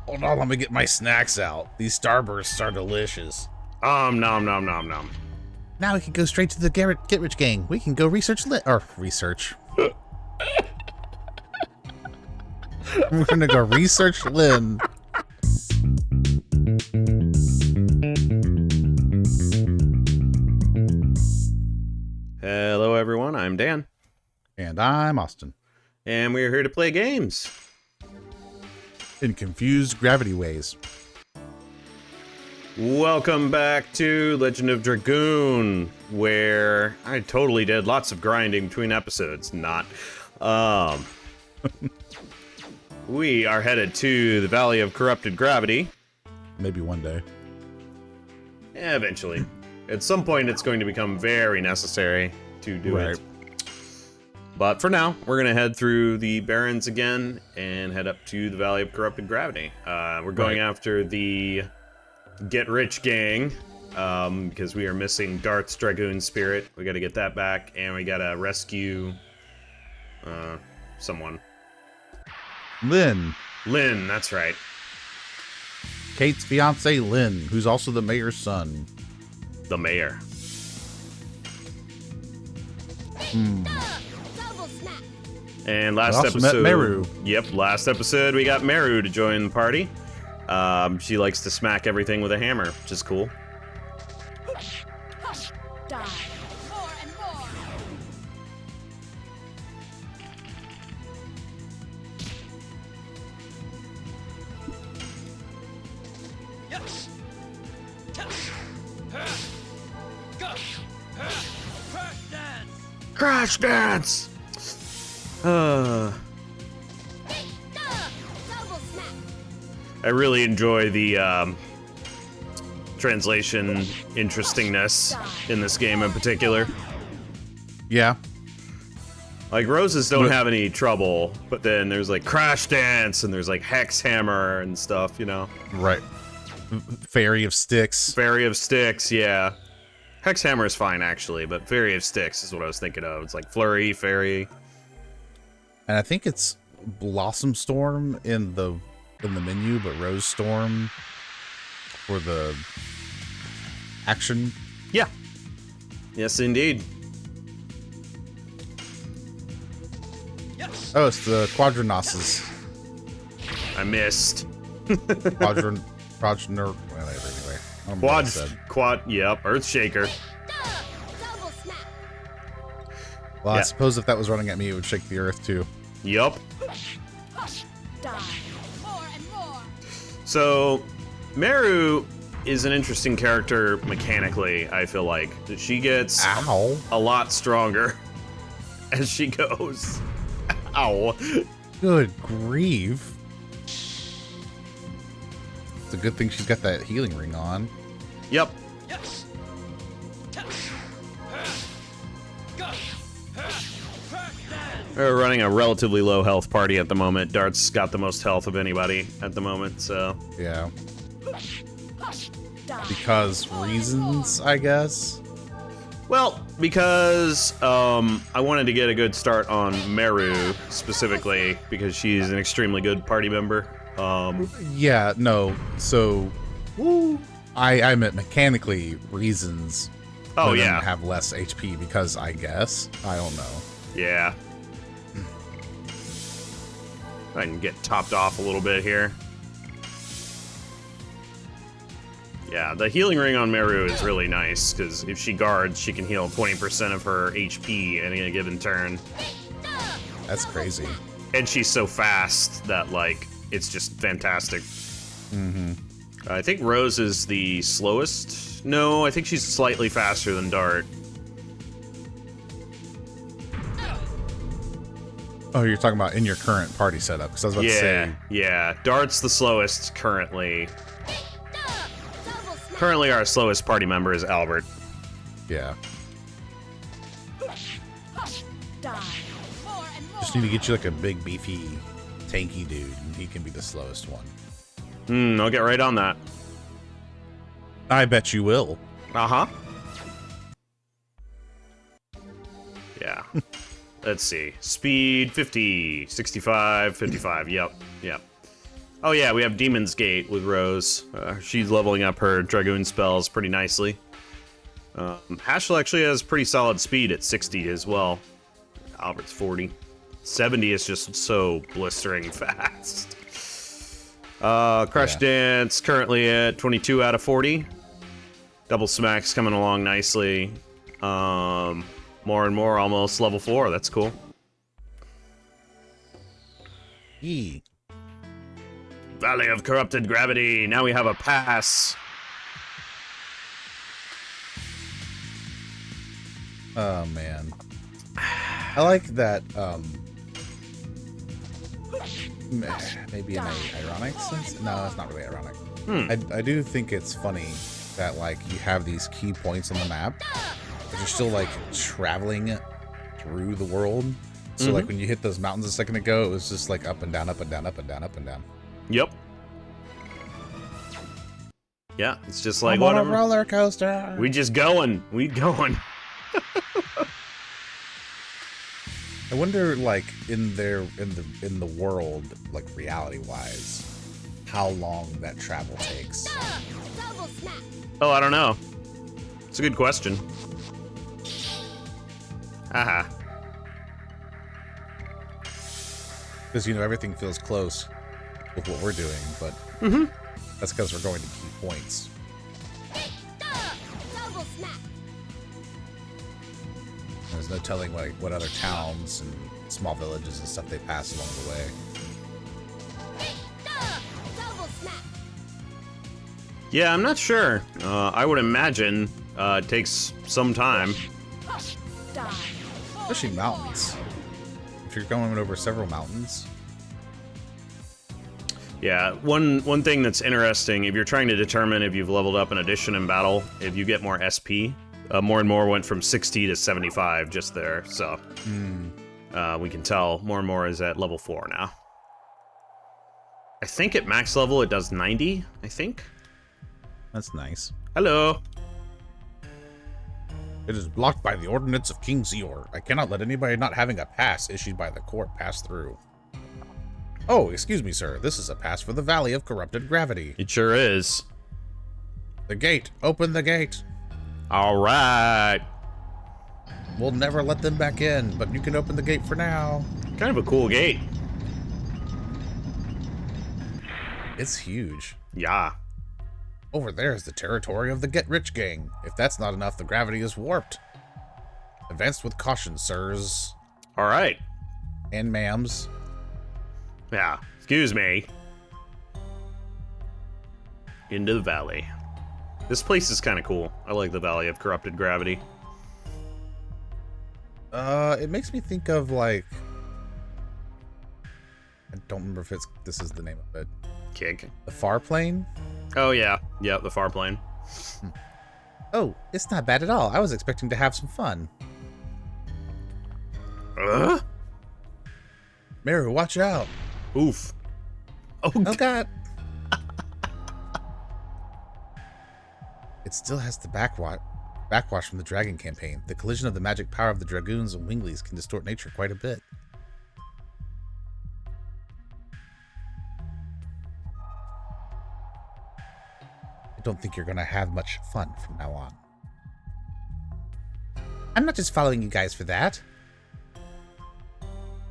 Hold on, let me get my snacks out. These Starbursts are delicious. Nom nom nom nom. Now we can go straight to the Gehrich gang. We can go research. We're gonna go research Lynn. Hello, everyone. I'm Dan. And I'm Austin. And we're here to play games. In confused gravity ways. Welcome back to Legend of Dragoon, where I totally did lots of grinding between episodes. Not. We are headed to the Valley of Corrupted Gravity. Maybe one day. Yeah, eventually. At some point, it's going to become very necessary to do it. But for now, we're going to head through the Barrens again and head up to the Valley of Corrupted Gravity. We're going after the Gehrich gang because we are missing Darth's Dragoon spirit. We got to get that back, and we got to rescue someone. Lynn. Lynn, that's right. Kate's fiance, Lynn, who's also the mayor's son. The mayor. And last episode, met Meru. Yep, last episode we got Meru to join the party. She likes to smack everything with a hammer, which is cool. Die. More and more. Crash dance! I really enjoy the translation interestingness in this game in particular. Yeah. Like, roses don't have any trouble, but then there's like crash dance and there's like hex hammer and stuff, you know? Right. Fairy of sticks. Fairy of sticks, yeah. Hex hammer is fine, actually, but Fairy of Sticks is what I was thinking of. It's like Flurry, Fairy. And I think it's Blossom Storm in the menu, but Rose Storm for the action. Yeah. Yes, indeed. Oh, it's the Quadranoses. I missed. Whatever, anyway. I don't know what I said. Yep, Earthshaker. Well, I suppose if that was running at me, it would shake the earth too. Yup. Die. More and more. So, Meru is an interesting character mechanically, I feel like. She gets a lot stronger as she goes. Ow. Good grief. It's a good thing she's got that healing ring on. Yep. We're running a relatively low health party at the moment. Dart's got the most health of anybody at the moment, so... Yeah. Because reasons, I guess? Well, because I wanted to get a good start on Meru, specifically, because she's an extremely good party member. Yeah, no, so... I meant mechanically reasons. Oh, yeah. Have less HP because I guess. I don't know. Yeah. I can get topped off a little bit here. Yeah, the healing ring on Meru is really nice, because if she guards, she can heal 20% of her HP in a given turn. That's crazy. And she's so fast that, like, it's just fantastic. Mm-hmm. I think Rose is the slowest. No, I think she's slightly faster than Dart. Oh, you're talking about in your current party setup, because I was about to say... Yeah, Dart's the slowest currently. Currently, our slowest party member is Albert. Yeah. Die. Just need to get you like a big, beefy, tanky dude, and he can be the slowest one. I'll get right on that. I bet you will. Uh-huh. Yeah. let's see. Speed 50, 65, 55. Yep. Oh yeah, we have Demon's Gate with Rose. She's leveling up her Dragoon spells pretty nicely. Hashel actually has pretty solid speed at 60 as well. Albert's 40. 70 is just so blistering fast. Crush Dance currently at 22 out of 40. Double Smack's coming along nicely. More and more almost level 4. That's cool. E. Valley of Corrupted Gravity. Now we have a pass. Oh man, I like that. Maybe in a ironic sense. No, it's not really ironic. I do think it's funny that like you have these key points on the map, but you're still like traveling through the world. So like when you hit those mountains a second ago, it was just like up and down, up and down, up and down, up and down. Yep. Yeah, it's just like I'm on a whatever. roller coaster. We just going. We going. I wonder, like in the world, like reality wise, how long that travel takes. Double snap. Oh, I don't know. It's a good question. Haha. Because you know everything feels close with what we're doing, but that's because we're going to key points. Double snap. There's no telling what other towns and small villages and stuff they pass along the way. Double snap. Yeah, I'm not sure. I would imagine it takes some time. Die. Especially mountains. If you're going over several mountains. Yeah, one thing that's interesting, if you're trying to determine if you've leveled up an addition in battle, if you get more SP, more and more went from 60 to 75 just there, so we can tell more and more is at level 4 now. I think at max level it does 90, I think. That's nice. Hello. It is blocked by the ordinance of King Zior. I cannot let anybody not having a pass issued by the court pass through. Oh, excuse me, sir. This is a pass for the Valley of Corrupted Gravity. It sure is. The gate. Open the gate. All right. We'll never let them back in, but you can open the gate for now. Kind of a cool gate. It's huge. Yeah. Over there is the territory of the Gehrich gang. If that's not enough, the gravity is warped. Advance with caution, sirs. All right. And ma'ams. Yeah. Excuse me. Into the valley. This place is kind of cool. I like the Valley of Corrupted Gravity. It makes me think of like... I don't remember if this is the name of it. Kick. The Far Plane? Oh, yeah. Yep, the far plane. Oh, it's not bad at all. I was expecting to have some fun. Meru, watch out. Oof. Oh, Oh, God. It still has the backwash from the Dragon campaign. The collision of the magic power of the Dragoons and Winglies can distort nature quite a bit. I don't think you're going to have much fun from now on. I'm not just following you guys for that.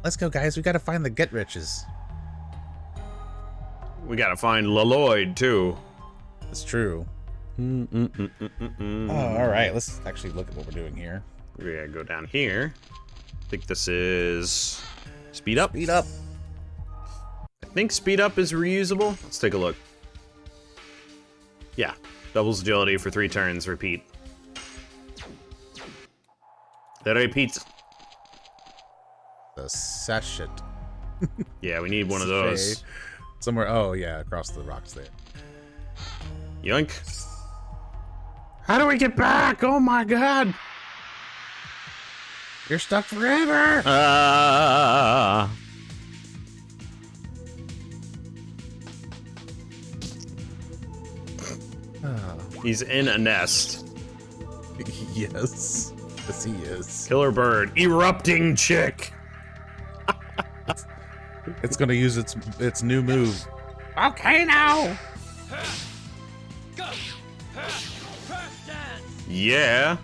Let's go, guys. We got to find the Gehriches. we gotta find Lloyd too. That's true. Oh, all right. Let's actually look at what we're doing here. We gotta go down here. I think this is speed up. Speed up. I think speed up is reusable. Let's take a look. Yeah, doubles agility for 3 turns. Repeat. That repeats. The sachet. Yeah, we need one of those. Somewhere. Oh, yeah, across the rocks there. Yoink. How do we get back? Oh my god. You're stuck forever. He's in a nest. Yes. Yes, he is. Killer bird. Erupting chick. It's gonna use its new move. Okay, now. Yeah.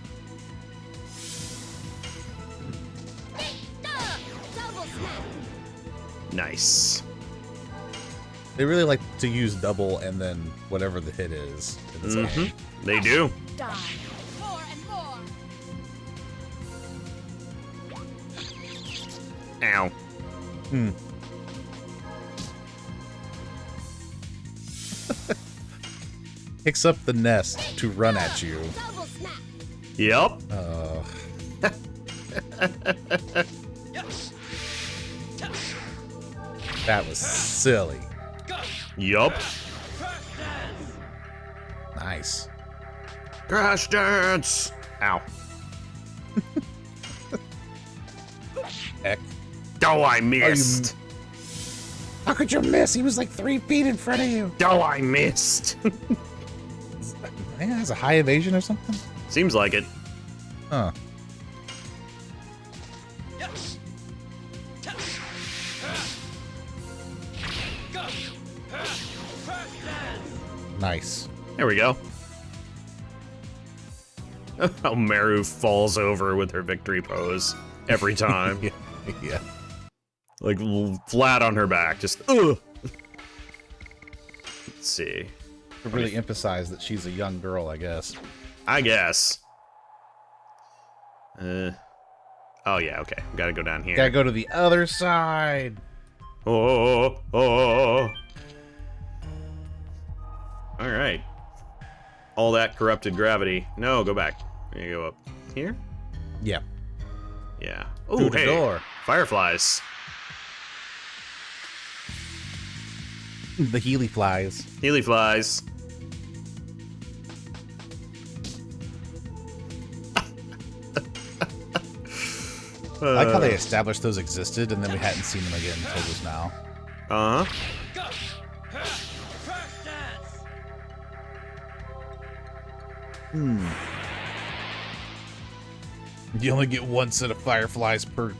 Double smack. Nice. They really like to use double and then whatever the hit is. In this game. They do. Die. More and more. Ow. Picks up the nest to run at you. Double smack. Yep. That was silly. Yup. Nice. Crash dance. Ow. Heck. Oh, I missed. How could you miss? He was like 3 feet in front of you. Oh, I missed. He has a high evasion or something? Seems like it. Huh. Nice. There we go. How Meru falls over with her victory pose every time. Yeah. Like flat on her back, just ugh. Let's see. To really emphasize that she's a young girl, I guess. I guess. Oh yeah, okay. Gotta go down here. Gotta go to the other side. Oh. All right. All that corrupted gravity. No, go back. You go up here. Yeah. Yeah. Through Oh, the hey, door. fireflies. The Healy flies. Healy flies. I like how they established those existed, and then we hadn't seen them again until just now. Uh-huh. You only get 1 set of fireflies per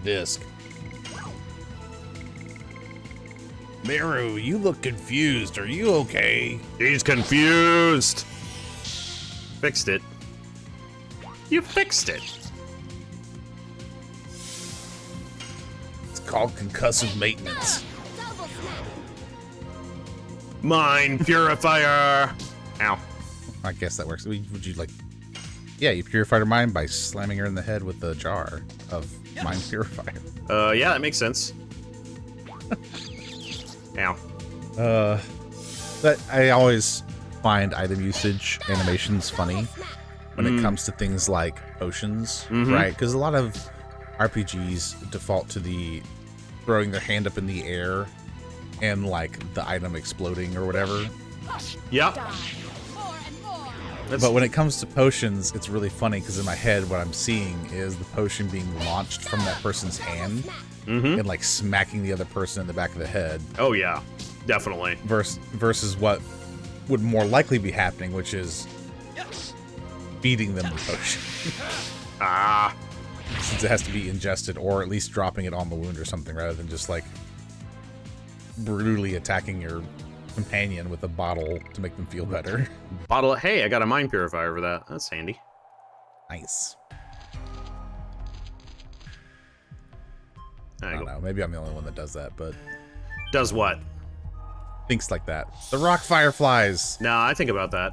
disc. Meru, you look confused. Are you okay? He's confused. Fixed it. You fixed it. It's called concussive maintenance. Double smack. Mind purifier. Ow. I guess that works. Would you like... Yeah, you purified her mind by slamming her in the head with a jar of mind purifier. Yeah, that makes sense. Ow. But I always find item usage animations funny when it comes to things like potions, right? Because a lot of RPGs default to the throwing their hand up in the air and like the item exploding or whatever. Yep. Die. More and more. But when it comes to potions, it's really funny because in my head, what I'm seeing is the potion being launched from that person's hand and like smacking the other person in the back of the head. Oh yeah, definitely. Versus what would more likely be happening, which is feeding them the potion. Ah. Since it has to be ingested, or at least dropping it on the wound or something, rather than just like brutally attacking your companion with a bottle to make them feel better. Bottle. Hey, I got a mind purifier for that. That's handy. Nice. There I you don't go. know. Maybe I'm the only one that does that, but Does what? thinks like that. The rock fireflies. No, I think about that.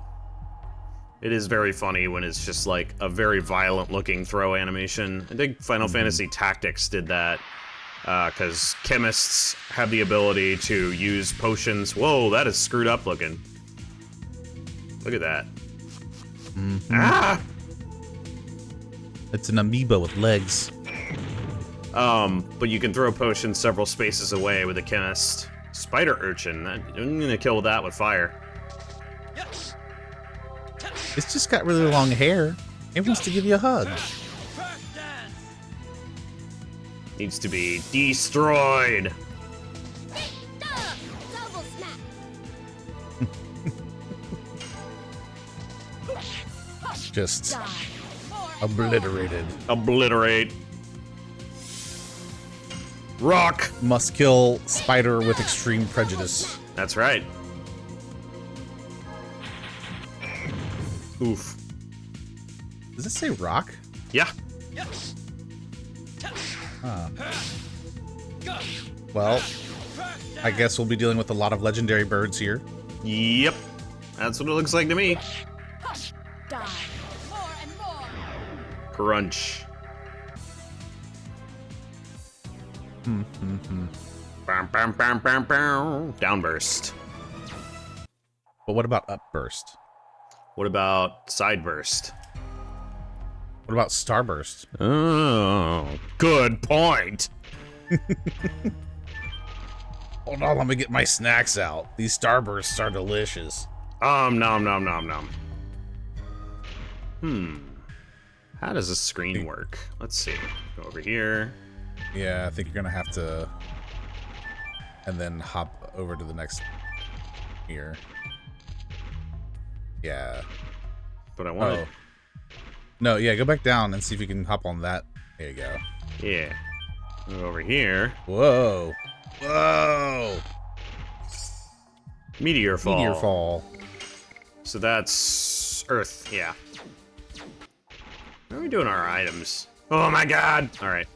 It is very funny when it's just like a very violent looking throw animation. I think Final Fantasy Tactics did that because chemists have the ability to use potions. Whoa, that is screwed up looking. Look at that. Ah! It's an amoeba with legs. But you can throw potions several spaces away with a chemist. Spider urchin. I'm gonna kill that with fire. It's just got really long hair. It wants to give you a hug. Needs to be destroyed. Double smack. Just Die. More Obliterated. Obliterate. Rock. Must kill spider with extreme prejudice. That's right. Oof. Does it say rock? Yeah. Huh. Well, I guess we'll be dealing with a lot of legendary birds here. Yep. That's what it looks like to me. Die. More and more. Crunch. Bam, bam, bam, bam, bam. Downburst. But what about upburst? What about sideburst? What about starburst? Oh, good point. Hold on, let me get my snacks out. These starbursts are delicious. Nom, nom, nom. How does this screen work? Let's see. Go over here. Yeah, I think you're gonna have to... And then hop over to the next... Here. Yeah. But I want to... No, yeah, go back down and see if you can hop on that. There you go. Yeah. Move over here. Whoa. Whoa! Meteor fall. Meteor fall. So that's Earth, yeah. How are we doing our items? Oh my god! Alright.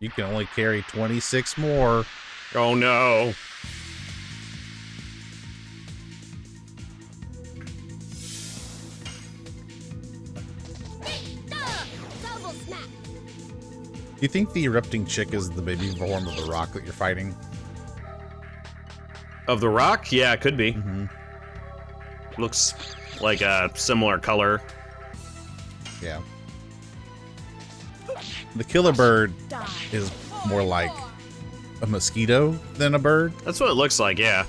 You can only carry 26 more. Oh no! Double snap. Do you think the erupting chick is the baby form of the rock that you're fighting? Of the rock? Yeah, it could be. Mm-hmm. Looks like a similar color. Yeah. The killer bird Die. is more like a mosquito than a bird. That's what it looks like, yeah.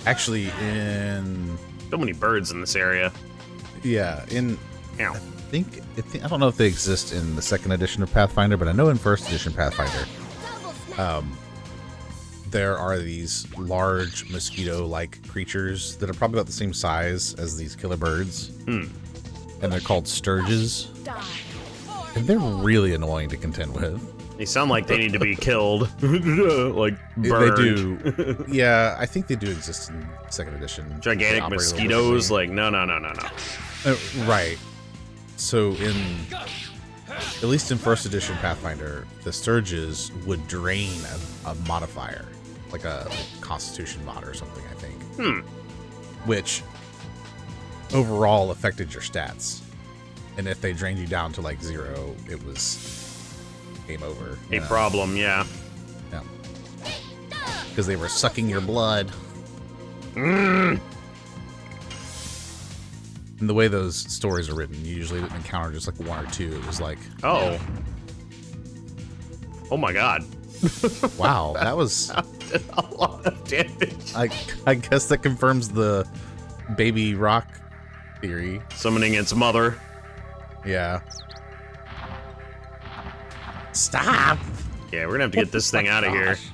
Actually, in... So many birds in this area. Yeah, in... Ow. I don't know if they exist in the second edition of Pathfinder, but I know in first edition Pathfinder, Double snap. there are these large mosquito-like creatures that are probably about the same size as these killer birds. And they're called sturges. Die. More And they're really annoying to contend with. They sound like they need to be killed. Like burned. They do. Yeah, I think they do exist in second edition. They Gigantic operate a little mosquitoes, differently. like, no. Right. So at least in first edition Pathfinder, the Sturges would drain a modifier, like a Constitution mod or something, I think. Which overall affected your stats. And if they drained you down to like 0, it was game over. A problem, yeah. Yeah. Because they were sucking your blood. And the way those stories are written, you usually didn't encounter just like 1 or 2. It was like, Oh. Oh my god. wow, that was... Did a lot of damage. I guess that confirms the baby rock theory. Summoning its mother. Yeah. Stop! Yeah, we're gonna have to get this thing out of here. Gosh.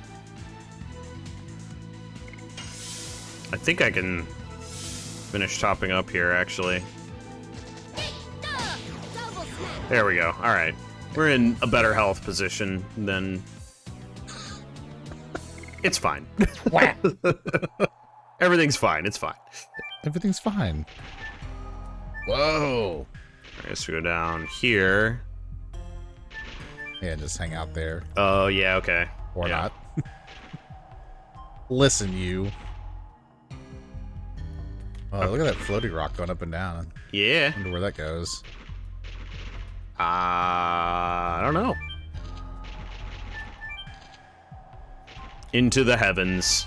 I think I can finish topping up here, actually. Double snap. There we go. Alright. We're in a better health position than... It's fine. Everything's fine. It's fine. Everything's fine. Whoa! I guess we go down here. Yeah, just hang out there. Oh, yeah, okay. Or Yeah. not. Listen, you. Oh, look at that floating rock going up and down. Yeah. I wonder where that goes. I don't know. Into the heavens.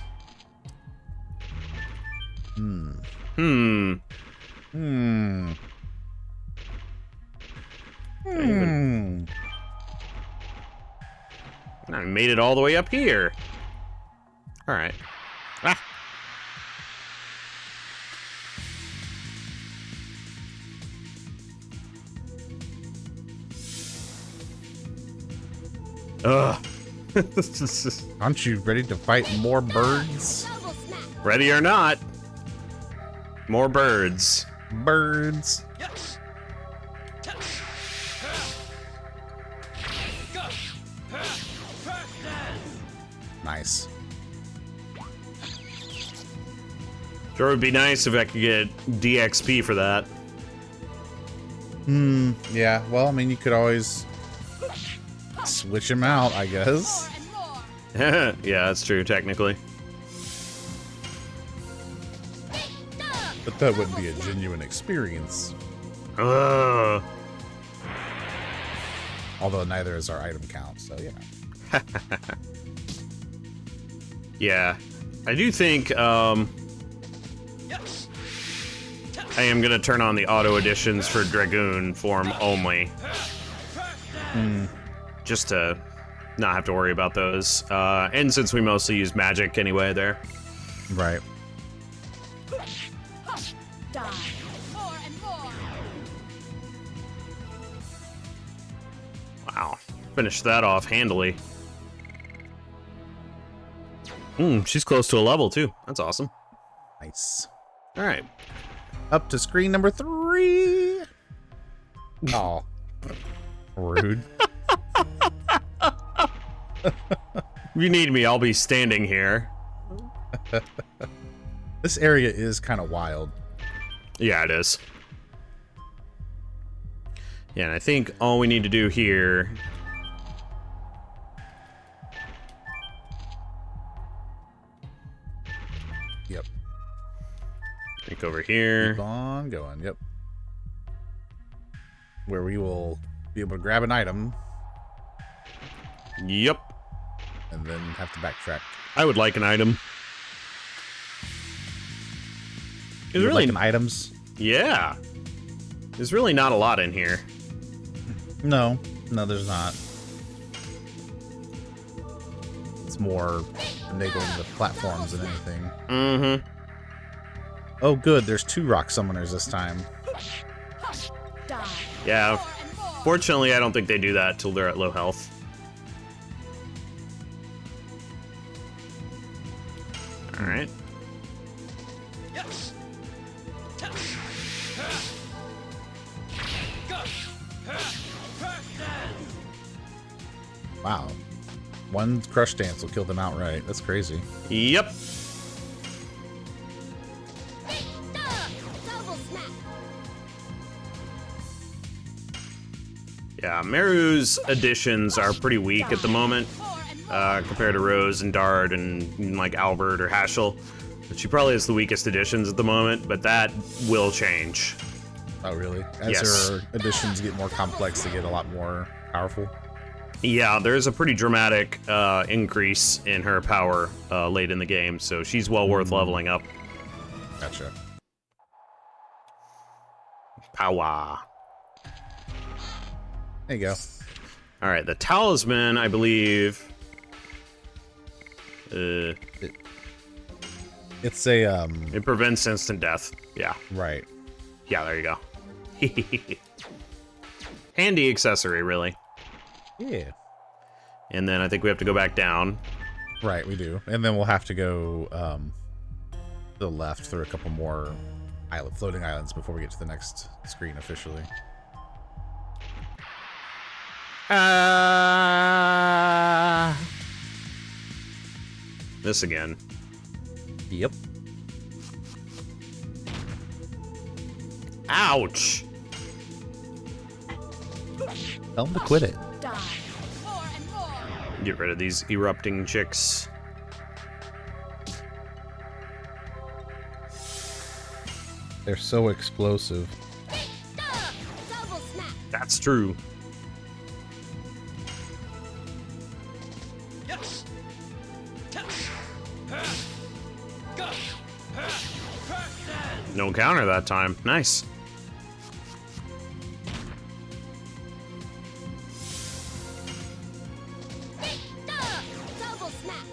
Hmm. Hmm. Hmm. Even- I made it all the way up here. All right. Ah. Ugh. Aren't you ready to fight more birds? Double Ready or not. More birds. Birds. Nice. Sure would be nice if I could get DXP for that. Yeah, well, I mean, you could always switch them out, I guess. Yeah, that's true, technically. But that wouldn't be a genuine experience. Ugh. Although neither is our item count, so you know. Yeah. I do think, I am gonna turn on the auto additions for Dragoon form only. Just to not have to worry about those. And since we mostly use magic anyway there. Right. Die. More and more. Wow. Finished that off handily. She's close to a level too. That's awesome. Nice. Alright. Up to screen number 3. Oh. Rude. If you need me, I'll be standing here. This area is kind of wild. Yeah, it is. Yeah, and I think all we need to do here... Yep. I think over here. Keep on going. Yep. Where we will be able to grab an item Yep. and then have to backtrack. I would like an item. You would like an items? Yeah. There's really not a lot in here. No. No, there's not. It's more enabling the platforms than anything. Mm-hmm. Oh, good. There's 2 rock summoners this time. Die. Yeah. Fortunately, I don't think they do that till they're at low health. Alright. Wow. One crush dance will kill them outright. That's crazy. Yep. Double smack. Yeah, Meru's additions are pretty weak at the moment, compared to Rose and Dart and like Albert or Haschel. She probably has the weakest additions at the moment, but that will change. Oh, really? As Yes. her additions get more complex, they get a lot more powerful. Yeah, there's a pretty dramatic increase in her power late in the game, so she's well worth leveling up. Gotcha. Power. There you go. All right, the talisman, I believe. It's a, It prevents instant death. Yeah. right. Yeah, there you go. Handy accessory, really. Yeah. And then I think we have to go back down. Right, we do. And then we'll have to go to the left through a couple more floating islands before we get to the next screen officially. This again. Yep. Ouch! Tell them to quit it. Die. More and more. Get rid of these erupting chicks. They're so explosive. Double smack. That's true. No counter that time. Nice. Double smack.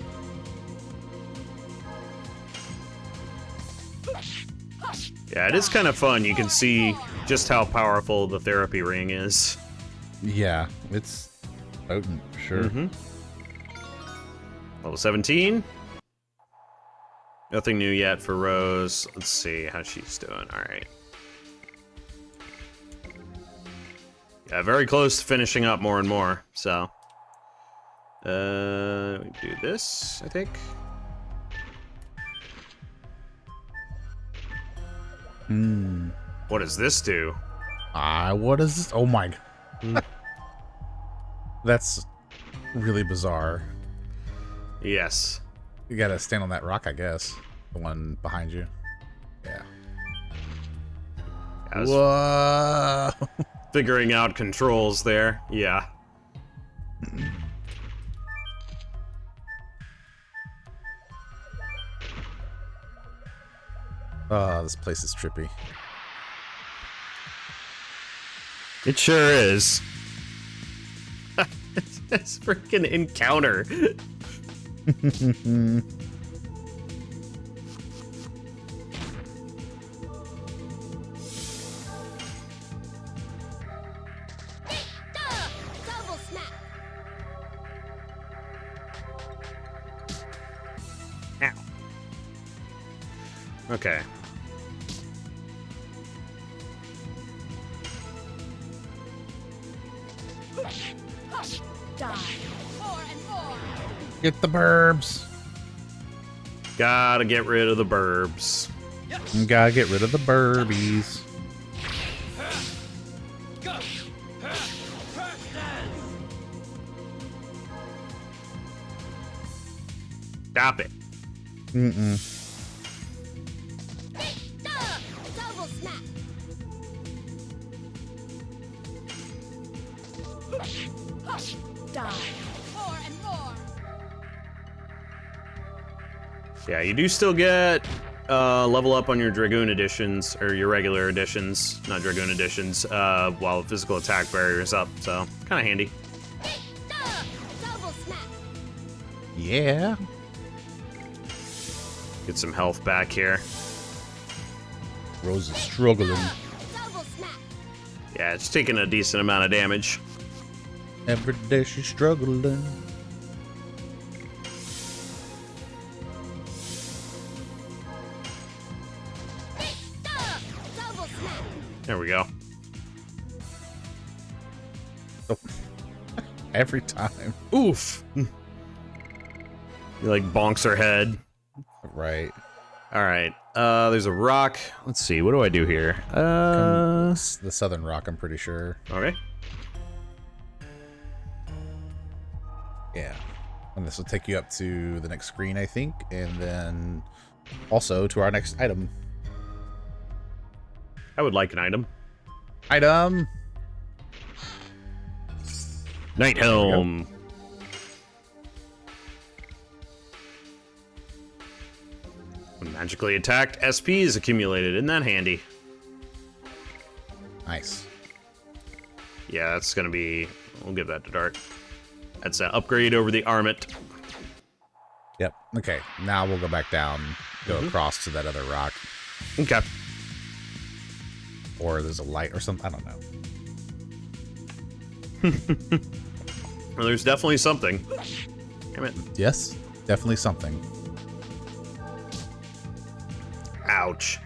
Yeah, it is kind of fun. You can see just how powerful the therapy ring is. Yeah, it's potent for sure. Mm-hmm. Level 17. Nothing new yet for Rose. Let's see how she's doing. All right. Yeah, very close to finishing up more and more. So, we do this, I think. What does this do? What is this? Oh my god. That's really bizarre. Yes. You gotta stand on that rock, I guess. The one behind you. Yeah. I was Whoa. figuring out controls there. Yeah. Oh, this place is trippy. It sure is. This freaking encounter. Double snap. Ow. Okay. Die. More and more. Get the burbs. Gotta get rid of the burbs. You gotta get rid of the burbies. Stop it. Double snap. Die. More and more. Yeah, you do still get level up on your Dragoon editions, or your regular editions, not Dragoon editions, while physical attack barrier is up, so kind of handy. Double snap. Yeah. Get some health back here. Rose is struggling. Double snap. Yeah, it's taking a decent amount of damage. Every day she's struggling. Double snap. There we go. Oh. Every time. Oof. You like bonks her head. Right. All right. There's a rock. Let's see. What do I do here? The Southern Rock, I'm pretty sure. Okay. Yeah. And this will take you up to the next screen, I think, and then also to our next item. I would like an item. Item! Night Helm. When magically attacked, SP is accumulated. Isn't that handy? Nice. Yeah, that's gonna be. We'll give that to Dart. That's an upgrade over the Armit. Yep. Okay, now we'll go back down, go across to that other rock. Okay. Or there's a light or something. I don't know. Well, there's definitely something. Damn it. Yes, definitely something. Ouch.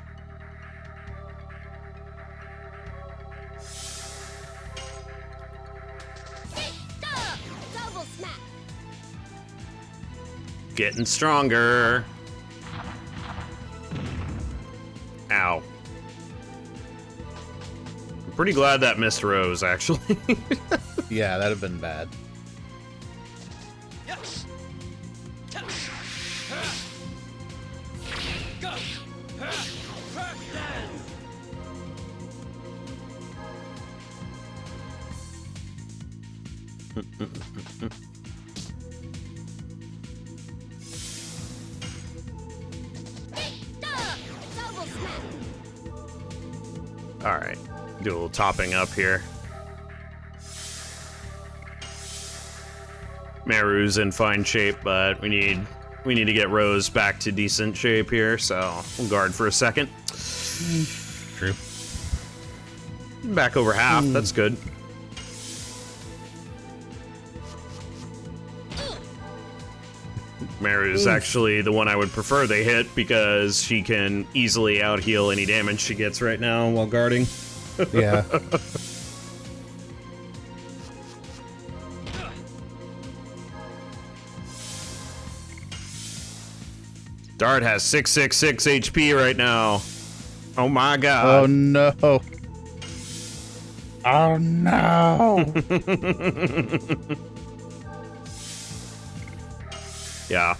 Double snap. Getting stronger. Ow. I'm pretty glad that missed Rose, actually. Yeah, that'd have been bad. Double snap. All right, do a little topping up here. Meru's in fine shape, but we need to get Rose back to decent shape here, so we'll guard for a second. True. Back over half, that's good. Nightmare is actually the one I would prefer they hit because she can easily out-heal any damage she gets right now while guarding. Yeah. Dart has 666 HP right now. Oh my god. Oh no. Oh no. Yeah.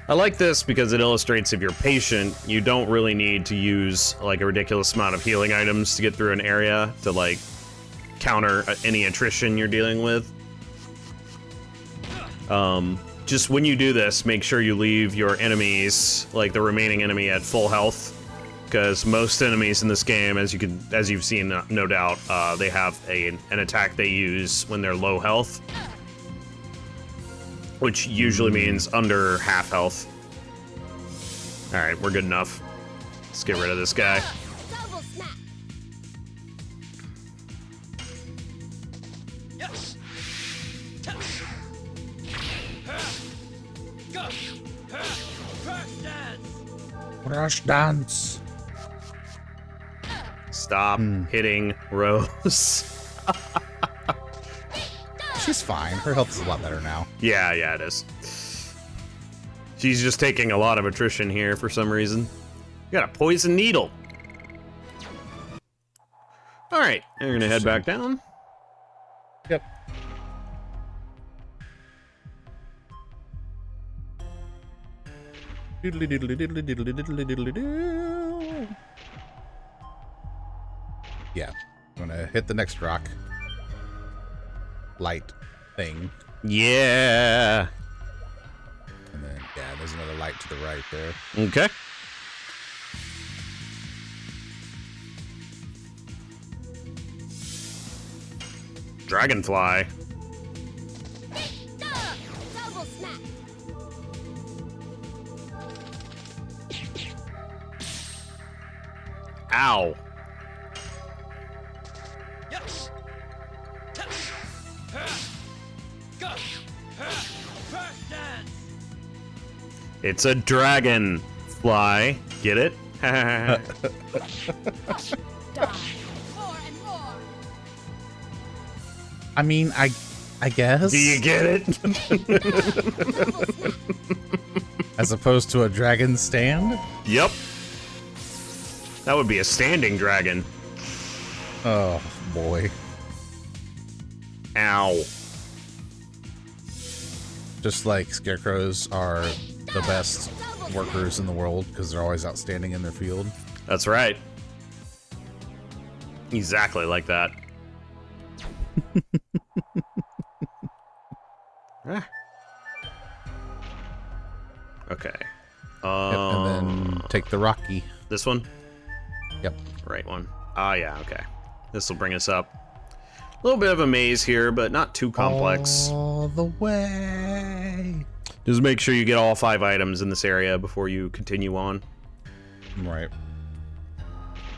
I like this because it illustrates if you're patient, you don't really need to use like a ridiculous amount of healing items to get through an area to like counter any attrition you're dealing with. Just when you do this, make sure you leave your enemies, like the remaining enemy, at full health, because most enemies in this game, as you've seen, no doubt, they have an attack they use when they're low health, which usually means under half health. All right, we're good enough. Let's get rid of this guy. Double smack. Rush dance. Stop hitting Rose. She's fine. Her health is a lot better now. Yeah, it is. She's just taking a lot of attrition here for some reason. You got a poison needle. All right, we're gonna head back down. Yep. Doodly doodly doodly doodly doodly doodly doo. Yeah, I'm gonna hit the next rock. Light thing. Yeah. And then, yeah, there's another light to the right there. Okay. Dragonfly. Double smack. Ow. It's a dragon fly. Get it? Die. More and more. I mean, I guess. Do you get it? Double smack. As opposed to a dragon stand? Yep. That would be a standing dragon. Oh, boy. Ow. Just like scarecrows are the best workers in the world because they're always outstanding in their field. That's right. Exactly like that. Okay. Yep, and then take the rocky. This one? Yep. Right one. Ah, yeah, okay. This will bring us up. A little bit of a maze here, but not too complex. All the way. Just make sure you get all 5 items in this area before you continue on. Right.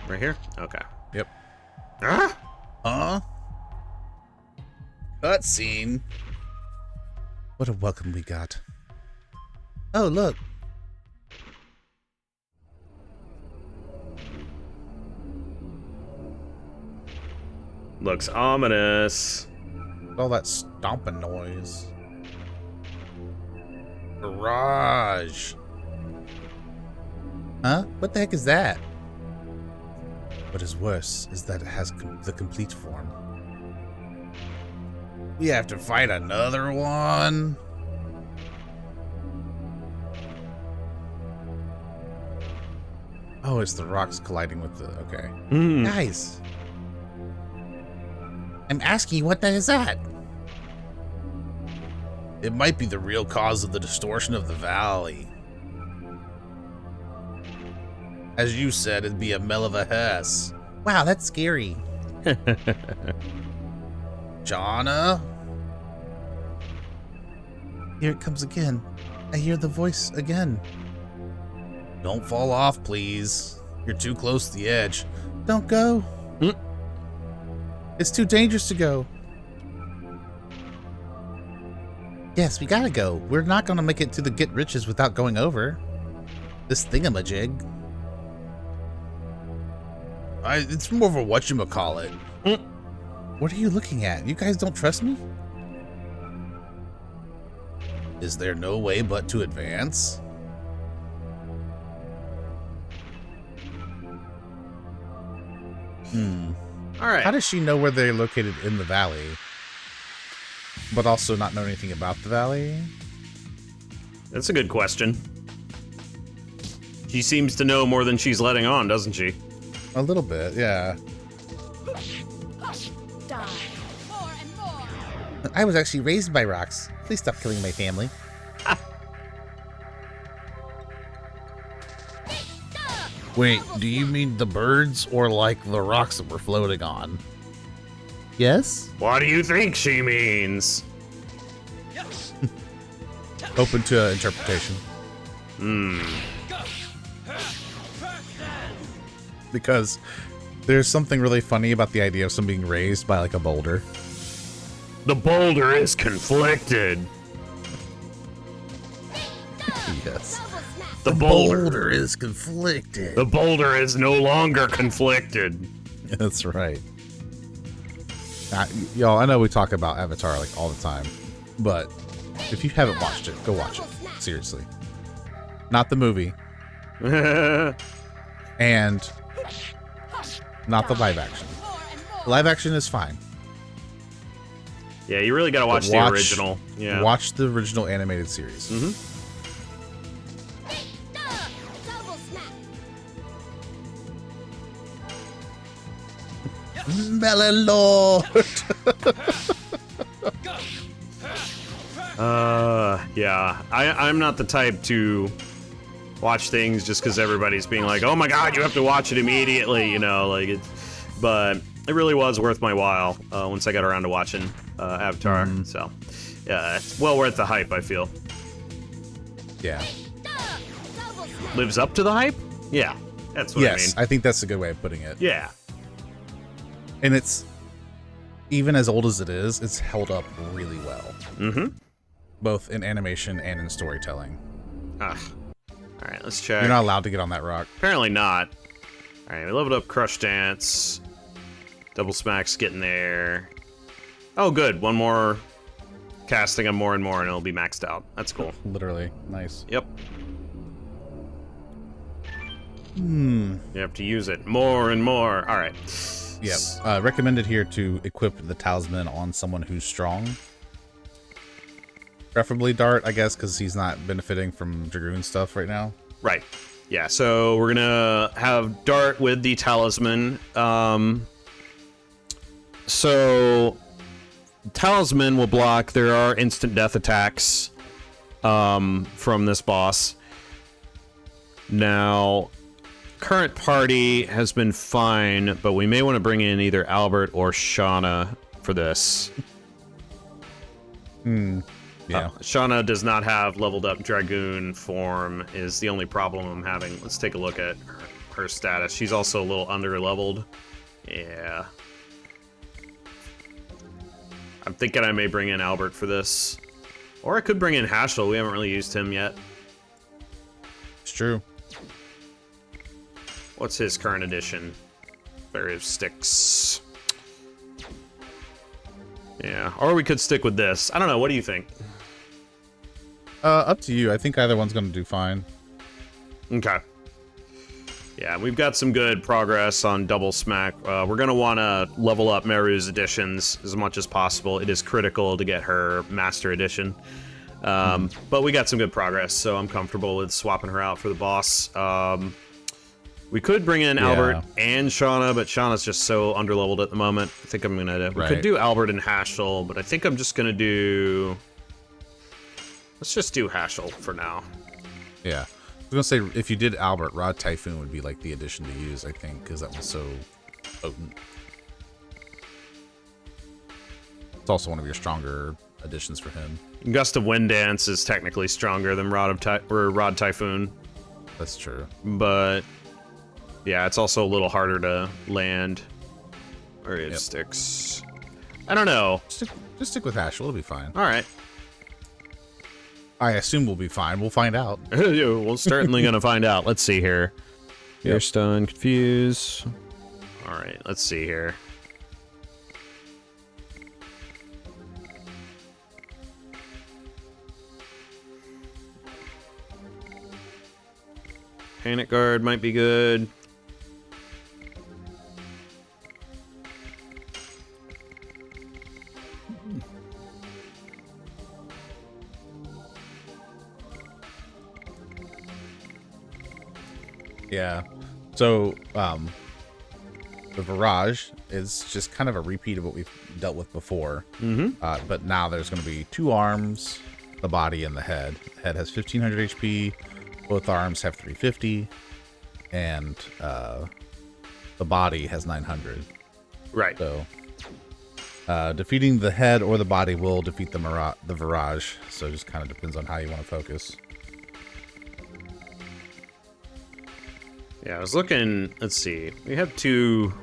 Right here? Okay. Yep. Ah! Cutscene. What a welcome we got. Oh, look. Looks ominous. All that stomping noise. Virage. Huh? What the heck is that? What is worse is that it has the complete form. We have to fight another one? Oh, it's the rocks colliding with the... Okay. Guys. I'm asking you, what the is that? It might be the real cause of the distortion of the valley. As you said, it'd be a mell of a Hess. Wow, that's scary. Jonna? Here it comes again. I hear the voice again. Don't fall off, please. You're too close to the edge. Don't go. It's too dangerous to go. Yes, we gotta go. We're not gonna make it to the Get Riches without going over this thingamajig. It's more of a whatchamacallit. What are you looking at? You guys don't trust me? Is there no way but to advance? All right. How does she know where they're located in the valley, but also not know anything about the valley? That's a good question. She seems to know more than she's letting on, doesn't she? A little bit, yeah. Die. More and more. I was actually raised by Rocs. Please stop killing my family. Wait, do you mean the birds or like the rocks that we're floating on? Yes? What do you think she means? Open to interpretation. Because there's something really funny about the idea of someone being raised by like a boulder. The boulder is conflicted. Yes. Double smack. The boulder. is conflicted. The boulder is no longer conflicted. That's right. Y'all, I know we talk about Avatar like all the time, but if you haven't watched it, go watch it. Seriously. Not the movie, and not the live action. More and more. Live action is fine. Yeah, you really gotta watch the original. Yeah. Watch the original animated series. Double smack. Melon Lord. Yeah. I'm not the type to watch things just because everybody's being like, oh my god, you have to watch it immediately, you know, like it. But it really was worth my while once I got around to watching Avatar. So, yeah, it's well worth the hype, I feel. Yeah. Double smack. Lives up to the hype? Yeah, that's what Yes, I mean. I think that's a good way of putting it. Yeah. And it's, even as old as it is, it's held up really well. Both in animation and in storytelling. All right, let's check. You're not allowed to get on that rock. Apparently not. All right, we leveled up Crush Dance. Double Smack's getting there. Oh, good. One more casting of more and more, and it'll be maxed out. That's cool. Literally. Nice. Yep. You have to use it more and more. All right. Yep. Recommended here to equip the talisman on someone who's strong. Preferably Dart, I guess, because he's not benefiting from Dragoon stuff right now. Right. Yeah, so we're gonna have Dart with the talisman. So talisman will block. There are instant death attacks from this boss. Now, current party has been fine, but we may want to bring in either Albert or Shauna for this. Yeah. Shauna does not have leveled up Dragoon form, is the only problem I'm having. Let's take a look at her status. She's also a little under leveled. Yeah. I'm thinking I may bring in Albert for this. Or I could bring in Hashel. We haven't really used him yet. It's true. What's his current edition? Various sticks. Yeah, or we could stick with this. I don't know, what do you think? Up to you. I think either one's going to do fine. Okay. Yeah, we've got some good progress on Double Smack. We're going to want to level up Meru's editions as much as possible. It is critical to get her Master Edition. But we got some good progress, so I'm comfortable with swapping her out for the boss. We could bring in Albert and Shauna, but Shauna's just so underleveled at the moment. I think I'm going to... We could do Albert and Hashel, but I think I'm just going to do... Let's just do Hashel for now. Yeah. I was going to say, if you did Albert, Rod Typhoon would be like the addition to use, I think, because that was so potent. It's also one of your stronger additions for him. Gust of Wind Dance is technically stronger than Rod Typhoon. That's true. But yeah, it's also a little harder to land. Or it sticks. I don't know. Just stick with Hashel, it'll be fine. All right. I assume we'll be fine. We'll find out. We're certainly gonna find out. Let's see here. You're stunned, confused. All right, let's see here. Panic guard might be good. Yeah. So, the Virage is just kind of a repeat of what we've dealt with before. But now there's going to be 2 arms, the body, and the head. The head has 1500 HP. Both arms have 350. And the body has 900. Right. So, defeating the head or the body will defeat the Virage. So it just kind of depends on how you want to focus. Yeah, I was looking. Let's see. We have 2.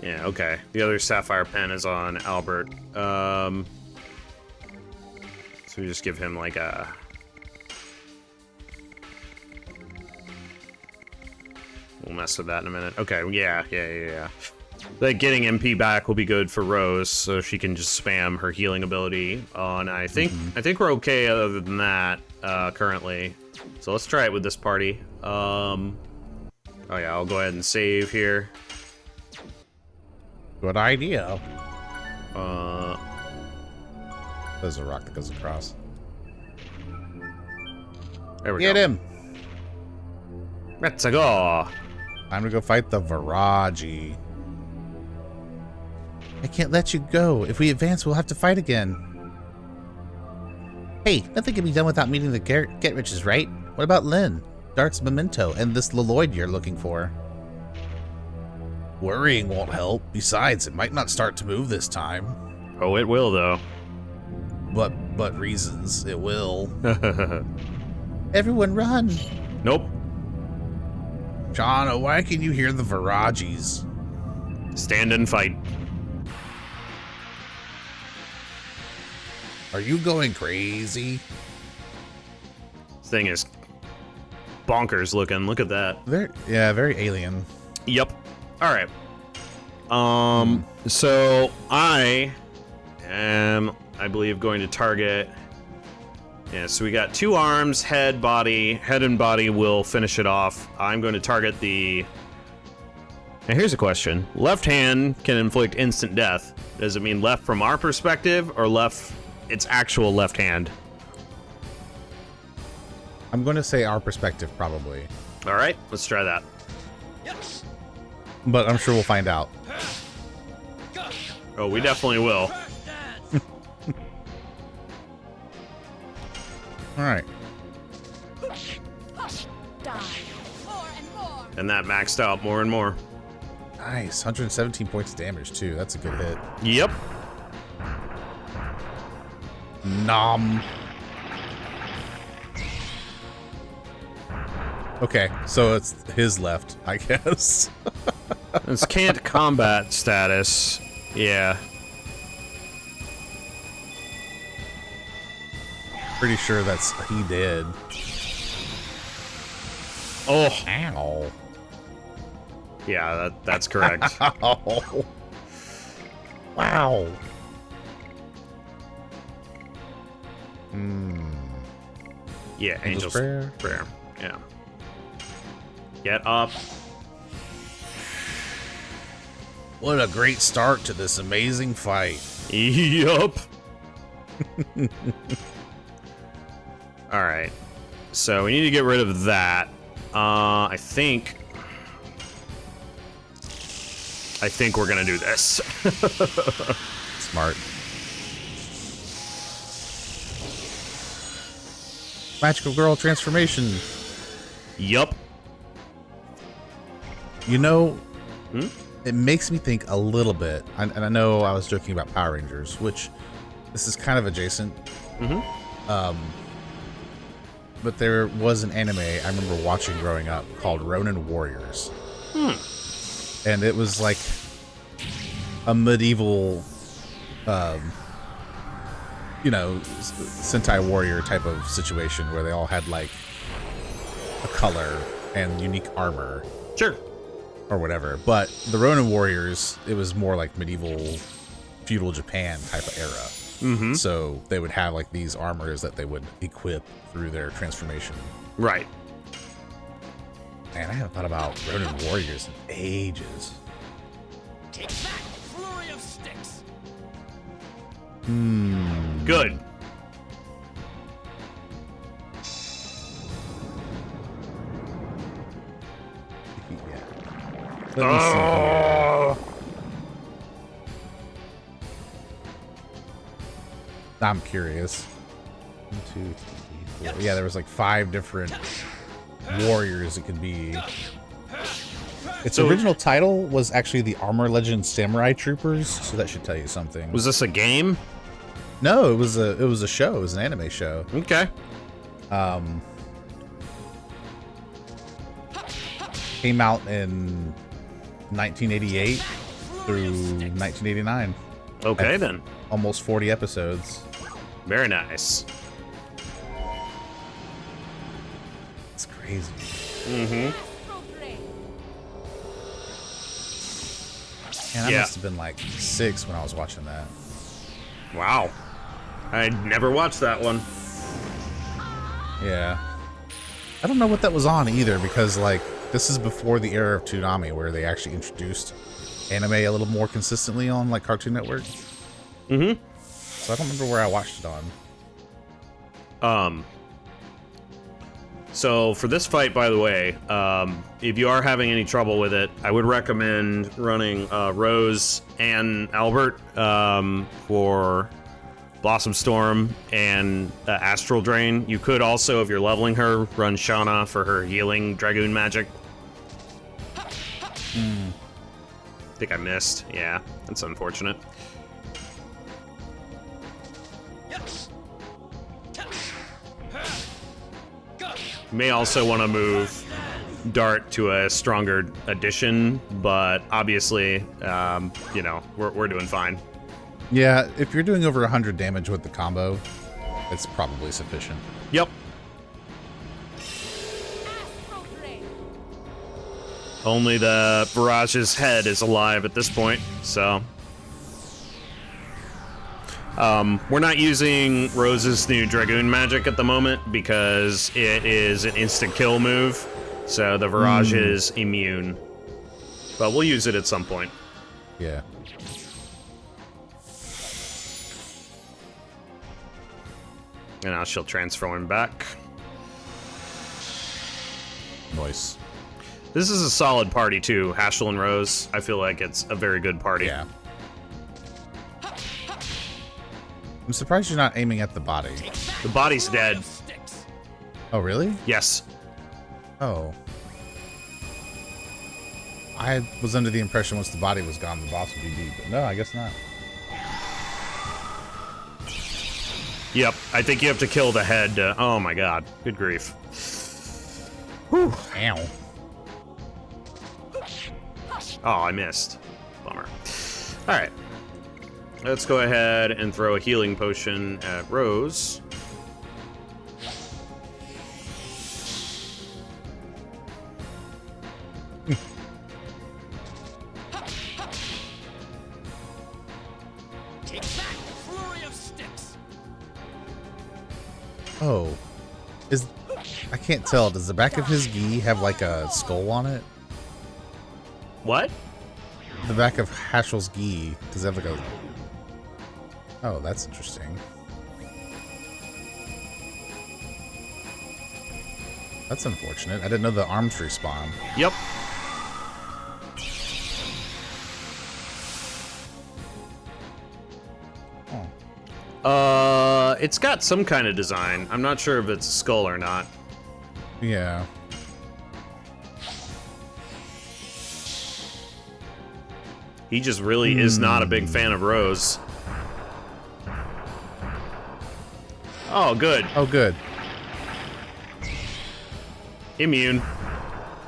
Yeah, okay. The other Sapphire Pen is on Albert. So we just give him like a... We'll mess with that in a minute. Okay, yeah. Like, getting MP back will be good for Rose, so she can just spam her healing ability on. I think we're okay other than that currently. So let's try it with this party. Oh yeah, I'll go ahead and save here. Good idea. Uh, There's a rock that goes across. there we Get go. him! Let's go. Time to go fight the Virage. I can't let you go. If we advance, we'll have to fight again. Hey, nothing can be done without meeting the Gehriches, right? What about Lynn, Dart's memento, and this Leloid you're looking for? Worrying won't help. Besides, it might not start to move this time. Oh, it will though. But reasons, it will. Everyone run! Nope. Shauna, why can you hear the Virages? Stand and fight. Are you going crazy? This thing is bonkers looking. Look at that. Very alien. Yep. All right. So I am, I believe, going to target. Yeah, so we got 2 arms, head, body. Head and body will finish it off. I'm going to target the... Now here's a question. Left hand can inflict instant death. Does it mean left from our perspective or left its actual left hand? I'm going to say our perspective, probably. All right, let's try that. But I'm sure we'll find out. Oh, we definitely will. All right. Die. More and more. And that maxed out more and more. Nice. 117 points of damage, too. That's a good hit. Yep. Nom. Okay, so it's his left, I guess. It's can't combat status. Yeah. Pretty sure he did. Oh. Ow. Yeah, that's correct. Ow. Wow. Yeah, Angel's Angel's Prayer. Yeah. Get up. What a great start to this amazing fight. Yup. All right. So we need to get rid of that. I think we're gonna do this. Smart. Magical girl transformation. Yup. You know, it makes me think a little bit, and I know I was joking about Power Rangers, which this is kind of adjacent. But there was an anime I remember watching growing up called Ronin Warriors. And it was like a medieval you know, Sentai Warrior type of situation where they all had like a color and unique armor. Sure. Or whatever. But the Ronin Warriors, it was more like medieval feudal Japan type of era. Mm-hmm. So they would have like these armors that they would equip through their transformation. Right. Man, I haven't thought about Ronin Warriors in ages. Take back, flurry of sticks. Good. Let me see here. I'm curious. 1, 2, 3, 4. Yeah, there was like 5 different warriors it could be. Its original title was actually the Armor Legend Samurai Troopers, so that should tell you something. Was this a game? No, it was a show. It was an anime show. Okay. Came out in 1988 through 1989. Okay, Had then. Almost 40 episodes. Very nice. It's crazy. Mm-hmm. Man, I Yeah. must have been like 6 when I was watching that. Wow. I'd never watched that one. Yeah. I don't know what that was on either, because like this is before the era of Toonami where they actually introduced anime a little more consistently on like Cartoon Network. Mm-hmm. So I don't remember where I watched it on. So for this fight, by the way, if you are having any trouble with it, I would recommend running Rose and Albert for Blossom Storm and Astral Drain. You could also, if you're leveling her, run Shauna for her healing Dragoon magic. I think I missed. Yeah, that's unfortunate. You may also want to move Dart to a stronger addition, but obviously, you know, we're doing fine. Yeah, if you're doing over 100 damage with the combo, it's probably sufficient. Yep. Only the Virage's head is alive at this point, so... we're not using Rose's new Dragoon magic at the moment because it is an instant kill move, so the Virage is immune. But we'll use it at some point. Yeah. And now she'll transform back. Nice. This is a solid party too, Haschel and Rose. I feel like it's a very good party. Yeah. I'm surprised you're not aiming at the body. The body's dead. Oh, really? Yes. Oh. I was under the impression once the body was gone, the boss would be beat, but no, I guess not. Yep, I think you have to kill the head. Oh my god, good grief. Whew. Ow. Oh, I missed. Bummer. Alright. Let's go ahead and throw a healing potion at Rose. Take back, flurry of sticks. Oh. I can't tell. Does the back of his gi have like a skull on it? What? The back of Haschel's gi, does it have like a... Oh, that's interesting. That's unfortunate. I didn't know the arms respawn. Yep. It's got some kind of design. I'm not sure if it's a skull or not. Yeah. He just really is not a big fan of Rose. Oh, good. Oh, good. Immune.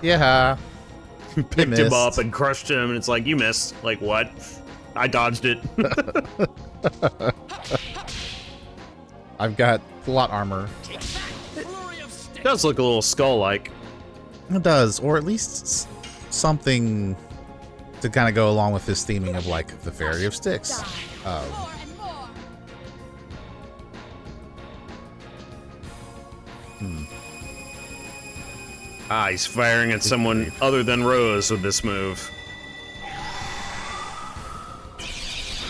Yeah. Picked him up and crushed him, and it's like, you missed. Like, what? I dodged it. I've got plot armor. It does look a little skull-like. It does, or at least something to kind of go along with his theming of like the Fairy of Sticks. Ah, he's firing at someone other than Rose with this move.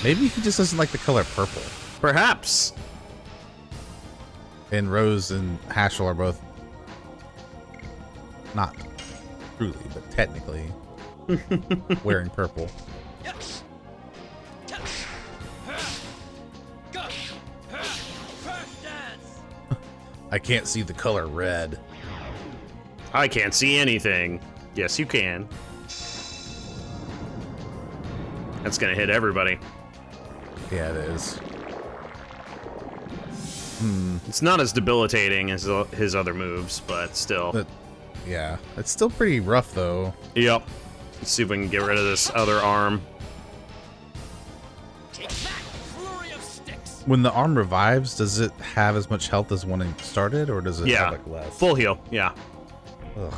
Maybe he just doesn't like the color purple. Perhaps. And Rose and Haschel are both not truly, but technically wearing purple. I can't see the color red. I can't see anything. Yes, you can. That's gonna hit everybody. Yeah, it is. It's not as debilitating as his other moves, but still. But yeah, it's still pretty rough though. Yep. Let's see if we can get rid of this other arm. When the arm revives, does it have as much health as when it started, or does it have like less? Full heal, yeah. Ugh.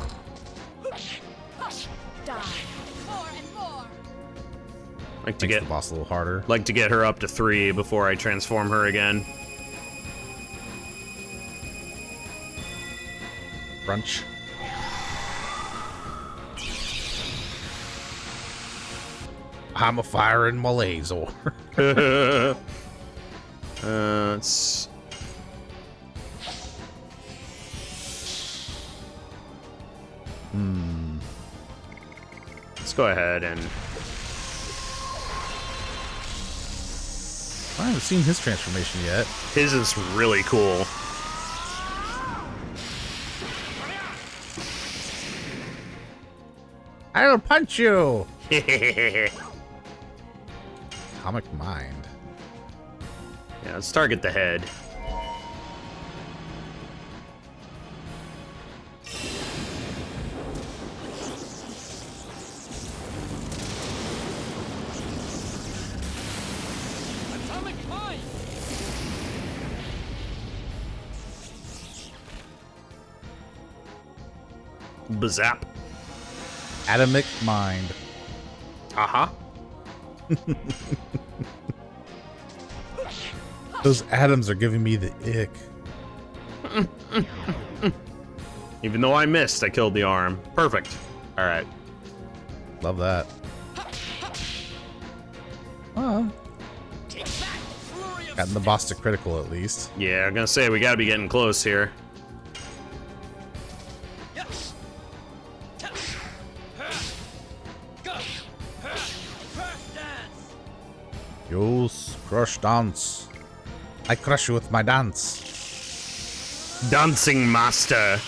Like to Makes get the boss a little harder. like to get her up to 3 before I transform her again. Crunch. I'm a firing my laser. Let's... Let's go ahead and... I haven't seen his transformation yet. His is really cool. I'll punch you! Atomic Mind. Yeah, let's target the head. Atomic Mind! Bazap. Atomic Mind. Uh-huh. Those atoms are giving me the ick. Even though I missed, I killed the arm. Perfect. Alright. Love that. Oh, gotten the boss to critical at least. Yeah, I'm gonna say we gotta be getting close here. Use crush dance. I crush you with my dance. Dancing Master.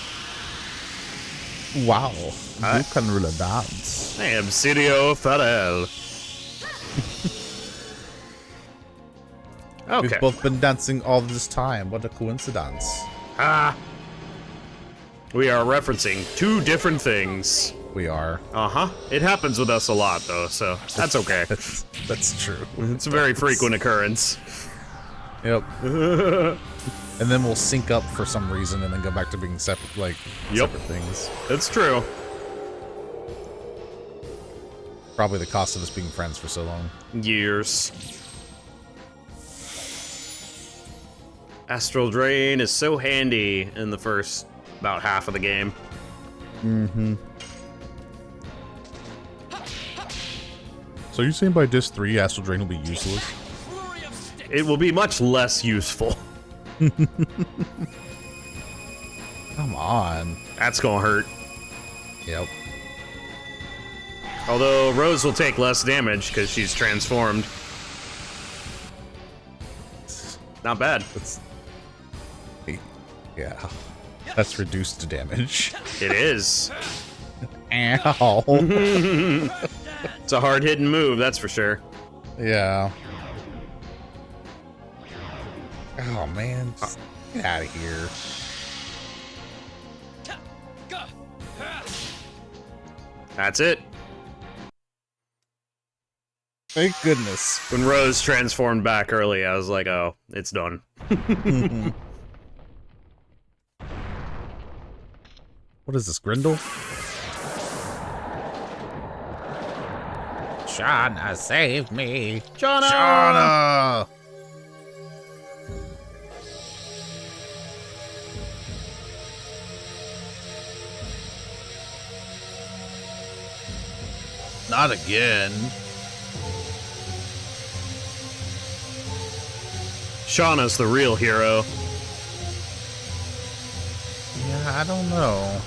Wow, you can really dance. I am Sirio Farrell. Okay. We've both been dancing all this time. What a coincidence. Ah. We are referencing 2 different things. We are. Uh-huh. It happens with us a lot, though, so that's okay. That's true. It's a very frequent occurrence. Yep. And then we'll sync up for some reason and then go back to being separate, like, separate things. That's true. Probably the cost of us being friends for so long. Years. Astral Drain is so handy in the first about half of the game. Mm-hmm. So you're saying by disc 3, Astral Drain will be useless? It will be much less useful. Come on. That's gonna hurt. Yep. Although Rose will take less damage because she's transformed. Not bad. That's... Yeah. That's reduced damage. It is. Ow. It's a hard-hitting move, that's for sure. Yeah. Oh, man. Just get out of here. That's it. Thank goodness. When Rose transformed back early, I was like, oh, it's done. What is this, Grindel? Shauna, save me. Shauna! Shauna! Not again. Shauna's the real hero. Yeah, I don't know.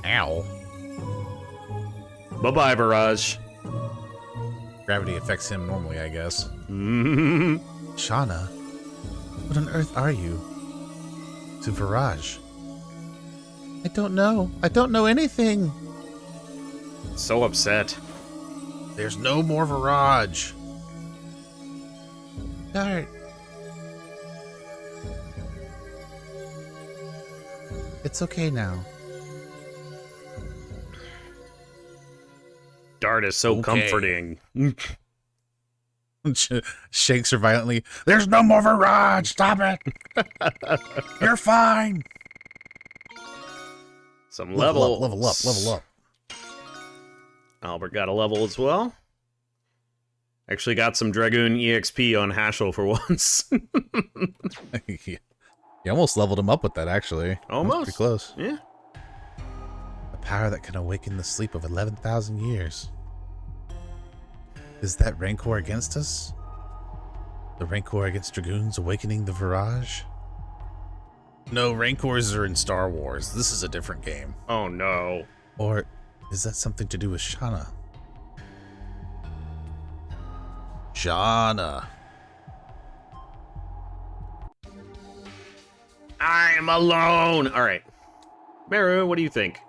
Ow. Bye-bye, Virage. Gravity affects him normally, I guess. Shauna, what on earth are you? To Virage. I don't know. I don't know anything. So upset. There's no more Virage. Dart. It's okay now. Dart is so comforting. Shakes her violently. There's no more Virage. Stop it. You're fine. Some Level levels. up. Albert got a level as well. Actually got some Dragoon EXP on Hashel for once. You almost leveled him up with that, actually. Almost. Pretty close. Yeah. A power that can awaken the sleep of 11,000 years. Is that Rancor against us? The Rancor against Dragoons awakening the Virage? No, Rancors are in Star Wars. This is a different game. Oh no. Or is that something to do with Shauna? Shauna. I'm alone. All right. Meru, what do you think?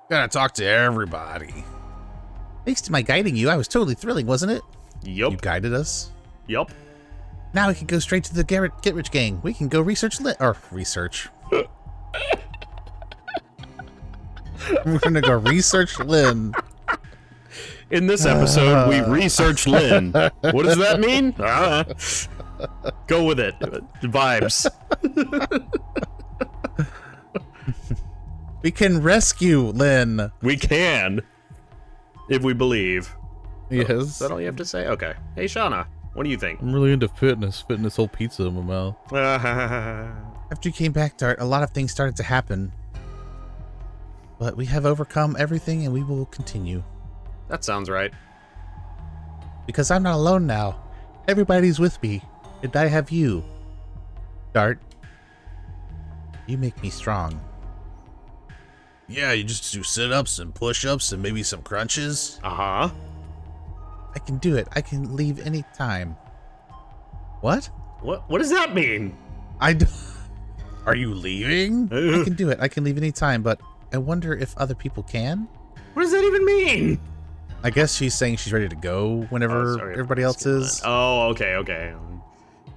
Gotta talk to everybody. Thanks to my guiding you, I was totally thrilling, wasn't it? Yup. You guided us. Yup. Now we can go straight to the Gehrich gang. We can go research research. We're gonna go research Lynn. In this episode, we researched Lynn. What does that mean? Go with it. Vibes. We can rescue Lynn. We can. If we believe. Yes. Is that all you have to say? Okay. Hey, Shauna, what do you think? I'm really into fitness, fitting this whole pizza in my mouth. After you came back, Dart, a lot of things started to happen. But we have overcome everything and we will continue. That sounds right. Because I'm not alone now. Everybody's with me. And I have you. Dart. You make me strong. Yeah, you just do sit-ups and push-ups and maybe some crunches. Uh-huh. I can do it. I can leave any time. What? What does that mean? Are you leaving? I can do it. I can leave any time, but I wonder if other people can? What does that even mean? I guess she's saying she's ready to go whenever everybody else is. Oh, okay.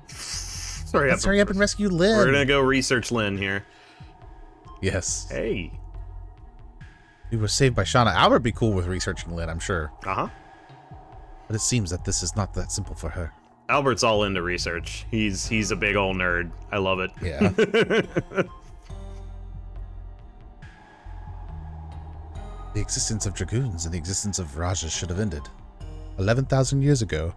Sorry, Let's hurry up and rescue Lynn. We're gonna go research Lynn here. Yes. Hey. We were saved by Shauna. Albert would be cool with researching Lynn, I'm sure. Uh-huh. But it seems that this is not that simple for her. Albert's all into research. He's a big old nerd. I love it. Yeah. The existence of Dragoons and the existence of Virages should have ended 11,000 years ago.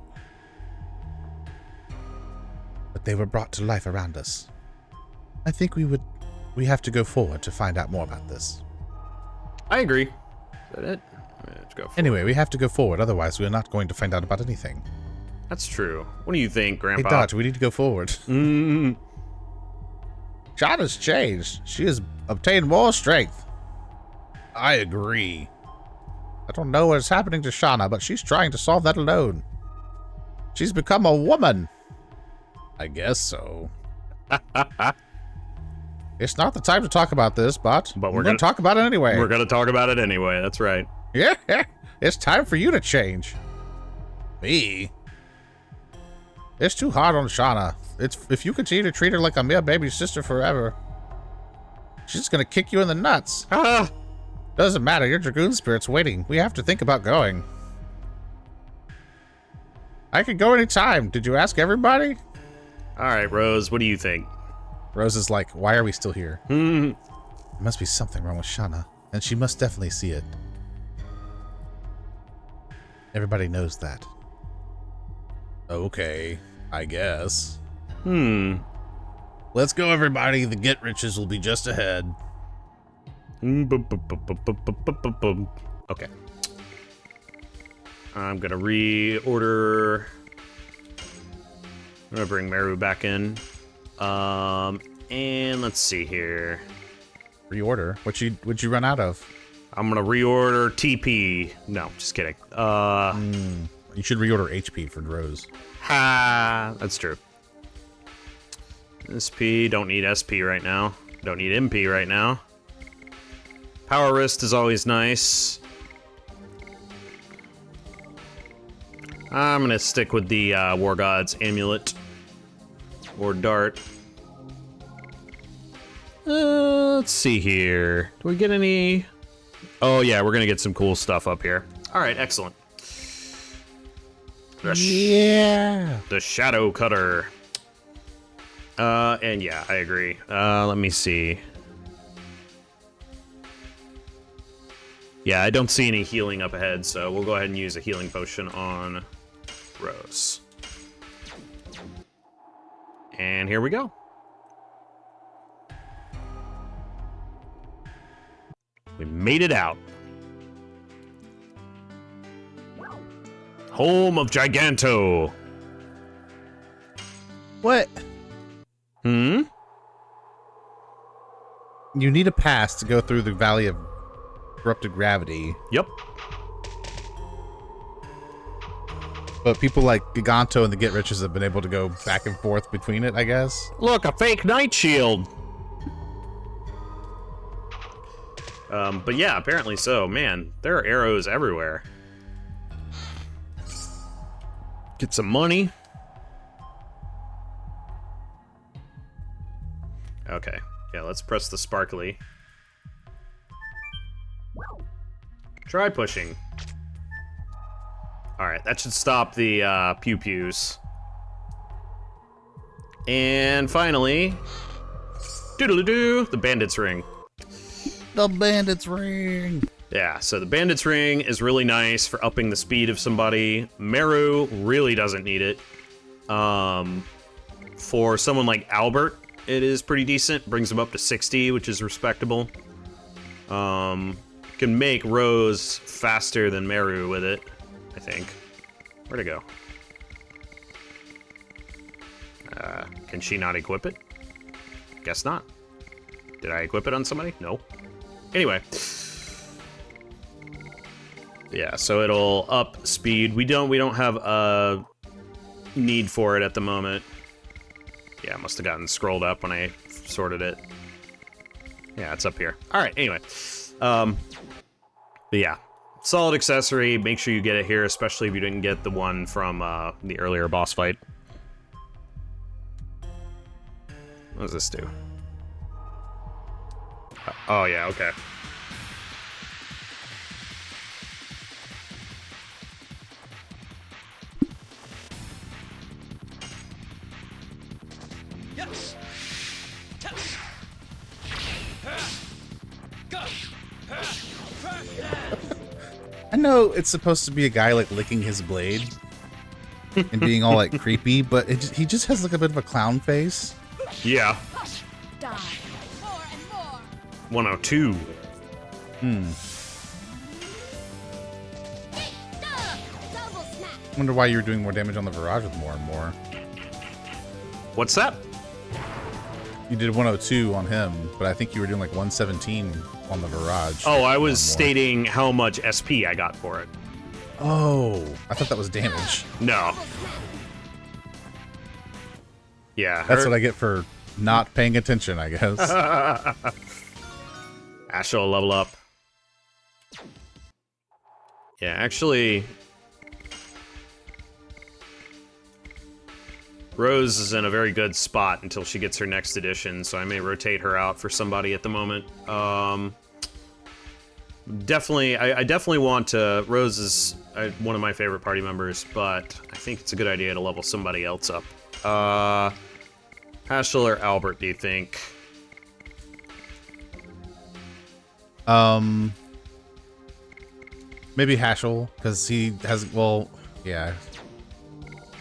But they were brought to life around us. I think we have to go forward to find out more about this. I agree. Is that it? Let's go. Anyway, we have to go forward, otherwise we're not going to find out about anything. That's true. What do you think, Grandpa? Hey, Dodge, we need to go forward. Shauna's changed. She has obtained more strength. I agree. I don't know what's happening to Shauna, but she's trying to solve that alone. She's become a woman. I guess so. It's not the time to talk about this, but we're going to talk about it anyway. We're going to talk about it anyway. That's right. Yeah, it's time for you to change. Me? It's too hard on Shauna. If you continue to treat her like a mere baby sister forever, she's going to kick you in the nuts. Doesn't matter, your Dragoon spirit's waiting. We have to think about going. I could go anytime. Did you ask everybody? All right, Rose, what do you think? Rose is like, why are we still here? Hmm. There must be something wrong with Shauna, and she must definitely see it. Everybody knows that. Okay, I guess. Let's go, everybody. The Gehrriches will be just ahead. Okay. I'm gonna reorder. I'm gonna bring Meru back in. And let's see here. Reorder? What'd you run out of? I'm gonna reorder TP. No, just kidding. You should reorder HP for Rose. Ha! That's true. SP, don't need SP right now. Don't need MP right now. Power Wrist is always nice. I'm gonna stick with the War God's Amulet. Or Dart. Let's see here. Do we get any... Oh yeah, we're gonna get some cool stuff up here. Alright, excellent. The Shadow Cutter. And yeah, I agree. Let me see. Yeah, I don't see any healing up ahead, so we'll go ahead and use a healing potion on Rose. And here we go. We made it out. Home of Giganto. What? Hmm? You need a pass to go through the Valley of Corrupted Gravity. Yep. But people like Giganto and the Gehrriches have been able to go back and forth between it, I guess. Look, a fake night shield. But yeah, apparently so. Man, there are arrows everywhere. Get some money. Okay. Yeah, let's press the sparkly. Try pushing. Alright, that should stop the pew-pews. And finally... Doodle-doo, the bandit's ring. The bandit's ring. Yeah, so the bandit's ring is really nice for upping the speed of somebody. Meru really doesn't need it. For someone like Albert, it is pretty decent. Brings him up to 60, which is respectable. Can make Rose faster than Meru with it, I think. Where'd it go? Can she not equip it? Guess not. Did I equip it on somebody? No. Anyway. Yeah, so it'll up speed. We don't have a need for it at the moment. Yeah, it must have gotten scrolled up when I sorted it. Yeah, it's up here. All right, anyway. But yeah, solid accessory. Make sure you get it here, especially if you didn't get the one from the earlier boss fight. What does this do? Oh, yeah, okay. Yes. Yes. Go. I know it's supposed to be a guy like licking his blade and being all like creepy, but he just has like a bit of a clown face. Yeah. Die. More and more. 102. Double snap. I wonder why you were doing more damage on the Virage with more and more. What's that? You did 102 on him, but I think you were doing like 117 on the Virage. Oh, I was More. stating how much SP I got for it. Oh, I thought that was damage. No. Yeah. That's what I get for not paying attention, I guess. Asha will level up. Yeah, actually... Rose is in a very good spot until she gets her next edition, so I may rotate her out for somebody at the moment. Definitely, I definitely want to. Rose is one of my favorite party members, but I think it's a good idea to level somebody else up. Haschel or Albert, do you think? Maybe Haschel, because he has, well, yeah.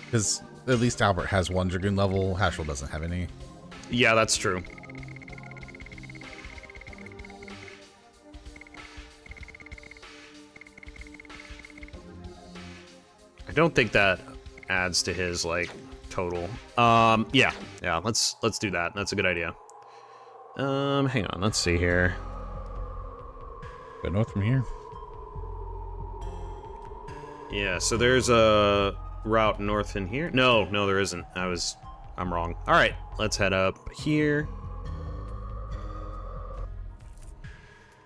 Because at least Albert has 1 Dragoon level, Haschel doesn't have any. Yeah, that's true. I don't think that adds to his, like, total. Yeah, let's do that. That's a good idea. Hang on, let's see here. Go north from here. Yeah, so there's a route north in here. No, there isn't. I'm wrong. All right, let's head up here.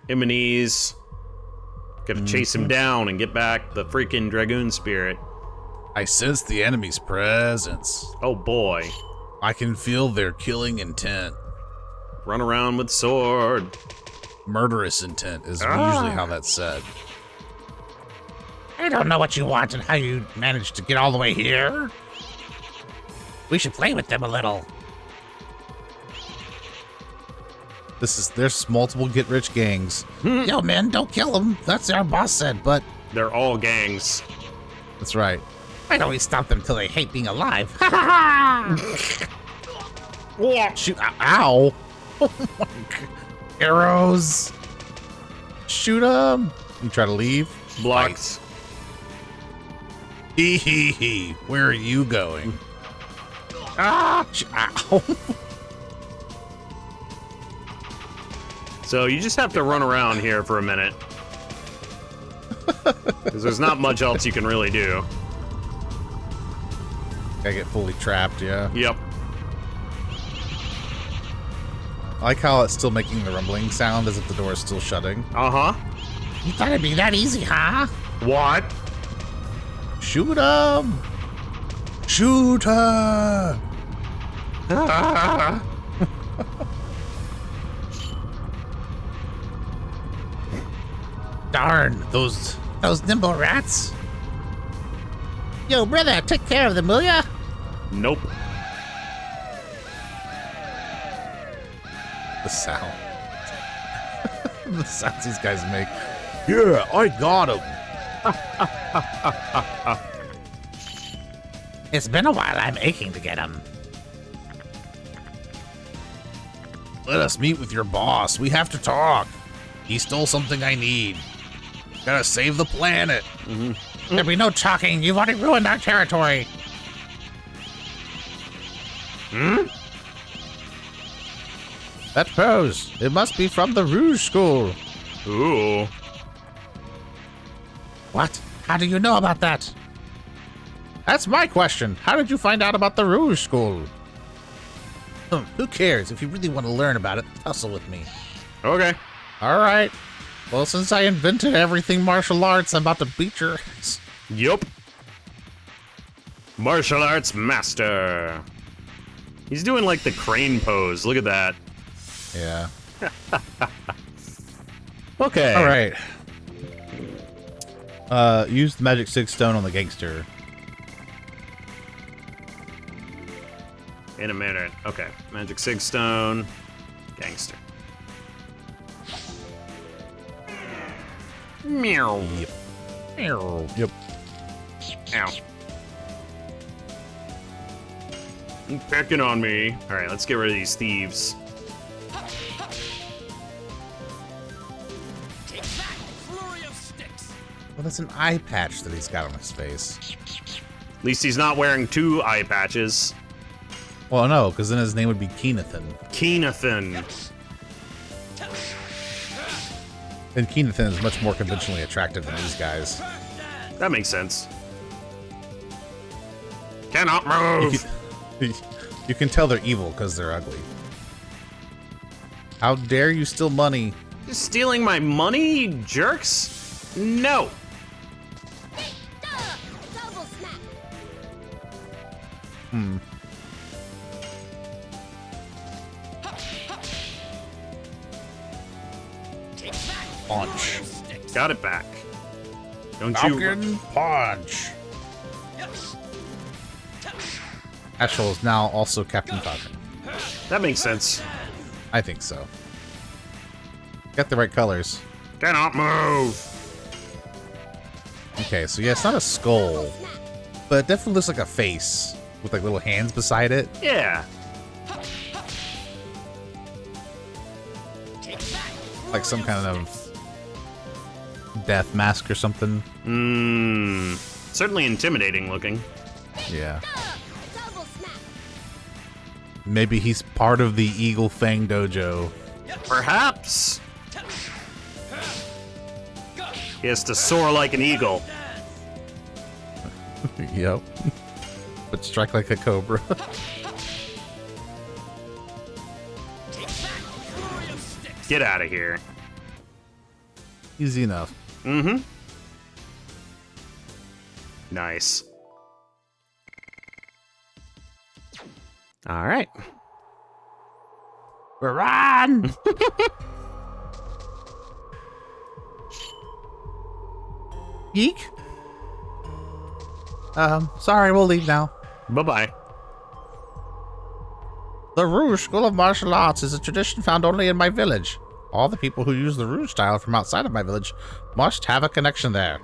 Immanese. Gotta chase him down and get back the freaking Dragoon spirit. I sense the enemy's presence. Oh boy. I can feel their killing intent. Run around with sword. Murderous intent is usually how that's said. I don't know what you want and how you managed to get all the way here. We should play with them a little. There's multiple get-rich gangs. Yo, man, don't kill them. That's what our boss said, but They're all gangs. That's right. I'd always stop them till they hate being alive. Ha ha ha! Shoot! Ow! Oh my God. Arrows! Shoot him! You try to leave? Blocked. Hee hee hee. Where are you going? Ah! Ow! So you just have to run around here for a minute. Because there's not much else you can really do. I get fully trapped, yeah. Yep. I like how it's still making the rumbling sound as if the door is still shutting. Uh-huh. You thought it'd be that easy, huh? What? Shoot him! Shoot her! Darn, those nimble rats. Yo, brother, take care of them, will ya? Nope. The sound. The sounds these guys make. Yeah, I got him! It's been a while. I'm aching to get them. Let us meet with your boss. We have to talk. He stole something I need. Gotta save the planet. There'll be no talking. You've already ruined our territory. That pose. It must be from the Rouge School. Ooh. What? How do you know about that? That's my question. How did you find out about the Rouge School? Who cares? If you really want to learn about it, tussle with me. Okay. All right. Well, since I invented everything martial arts, I'm about to beat your ass. Yup. Martial arts master. He's doing like the crane pose. Look at that. Yeah. Okay. All right. Use the magic 6 stone on the gangster. In a minute. Okay. Magic 6 stone. Gangster. Meow. Yep. Meow. Yep. Ow. He's picking on me. All right, let's get rid of these thieves. Take that, flurry of sticks. Well, that's an eye patch that he's got on his face. At least he's not wearing 2 eye patches. Well, no, because then his name would be Keenathan. Keenathan. And Keenathan is much more conventionally attractive than these guys. That makes sense. Cannot move. You can tell they're evil because they're ugly. How dare you steal money? You're stealing my money, you jerks? No. Double snap. Take that, Launch. flurry of sticks. Got it back. Don't you... Falcon Punch. Ashel is now also Captain Falcon. That makes sense. I think so. Got the right colors. Cannot move. Okay, so yeah, it's not a skull, but it definitely looks like a face with like little hands beside it. Yeah. Like some kind of death mask or something. Certainly intimidating looking. Yeah. Double snap. Maybe he's part of the Eagle Fang Dojo. Perhaps. He has to soar like an eagle. Yep. But strike like a cobra. Get out of here. Easy enough. Mm-hmm. Nice. All right. We're on. Geek? Sorry, we'll leave now. Bye-bye. The Rouge School of Martial Arts is a tradition found only in my village. All the people who use the Rouge style from outside of my village must have a connection there.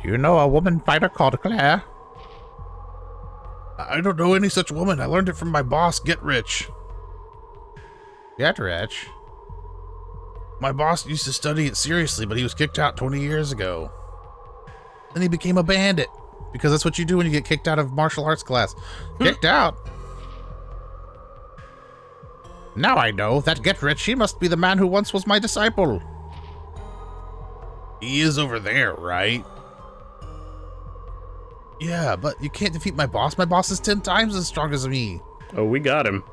You know a woman fighter called Claire? I don't know any such woman. I learned it from my boss, Gehrich. Gehrich? My boss used to study it seriously, but he was kicked out 20 years ago. Then he became a bandit, because that's what you do when you get kicked out of martial arts class. Kicked out? Now I know. That Gehrich, he must be the man who once was my disciple. He is over there, right? Yeah, but you can't defeat my boss. My boss is 10 times as strong as me. Oh, we got him.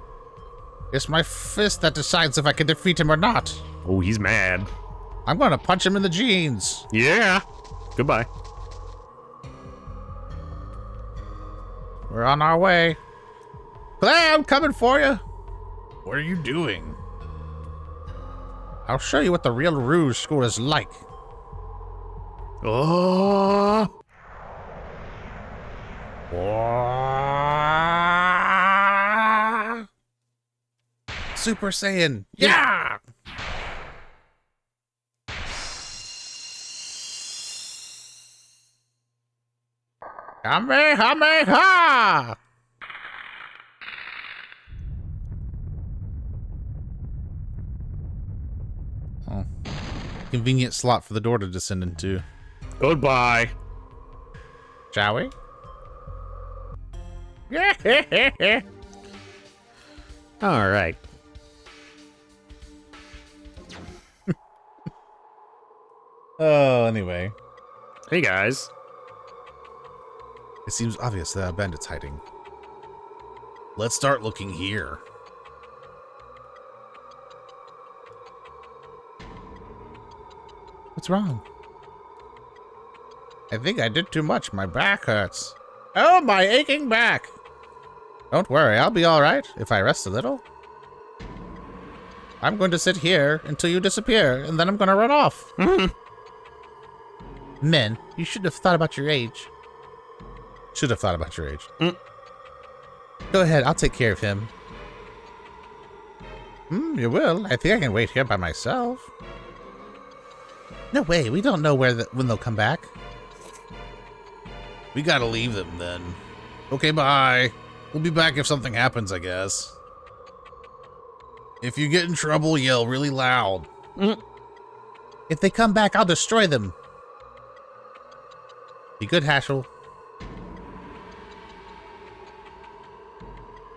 It's my fist that decides if I can defeat him or not. Oh, he's mad. I'm gonna punch him in the jeans. Yeah. Goodbye. We're on our way. Claire, I'm coming for you. What are you doing? I'll show you what the real Rouge School is like. Oh. Super Saiyan. Yeah! Kamehameha! Oh. Convenient slot for the door to descend into. Goodbye. Shall we? All right. Oh, anyway. Hey, guys. It seems obvious that a bandit's hiding. Let's start looking here. What's wrong? I think I did too much. My back hurts. Oh, my aching back. Don't worry, I'll be all right if I rest a little. I'm going to sit here until you disappear, and then I'm going to run off. Men, you should have thought about your age. Should have thought about your age. Go ahead, I'll take care of him. You will. I think I can wait here by myself. No way, we don't know when they'll come back. We gotta leave them then. Okay, bye. We'll be back if something happens, I guess. If you get in trouble, yell really loud. If they come back, I'll destroy them. Be good, Hashel.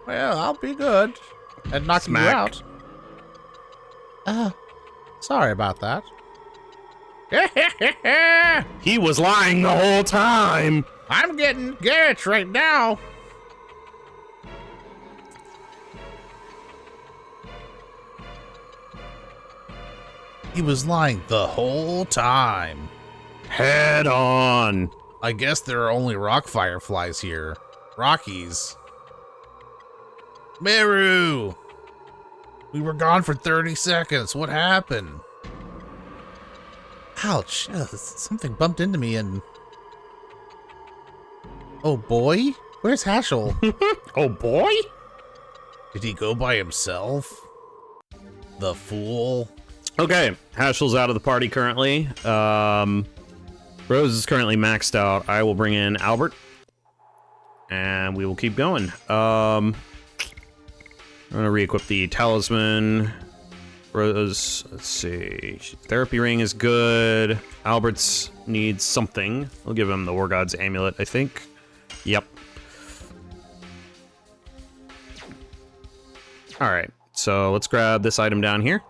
Well, I'll be good at knocking you Smack. out. Sorry about that. He was lying the whole time. I'm getting Gehrich right now. He was lying the whole time. Head on. I guess there are only rock fireflies here. Rockies. Meru! We were gone for 30 seconds. What happened? Ouch. Something bumped into me and... Oh, boy? Where's Haschel? Oh boy? Did he go by himself? The fool. Okay, Haschel's out of the party currently. Rose is currently maxed out. I will bring in Albert. And we will keep going. I'm gonna re-equip the talisman. Rose, let's see. Therapy ring is good. Albert's needs something. We'll give him the War God's amulet, I think. Yep. Alright, so let's grab this item down here.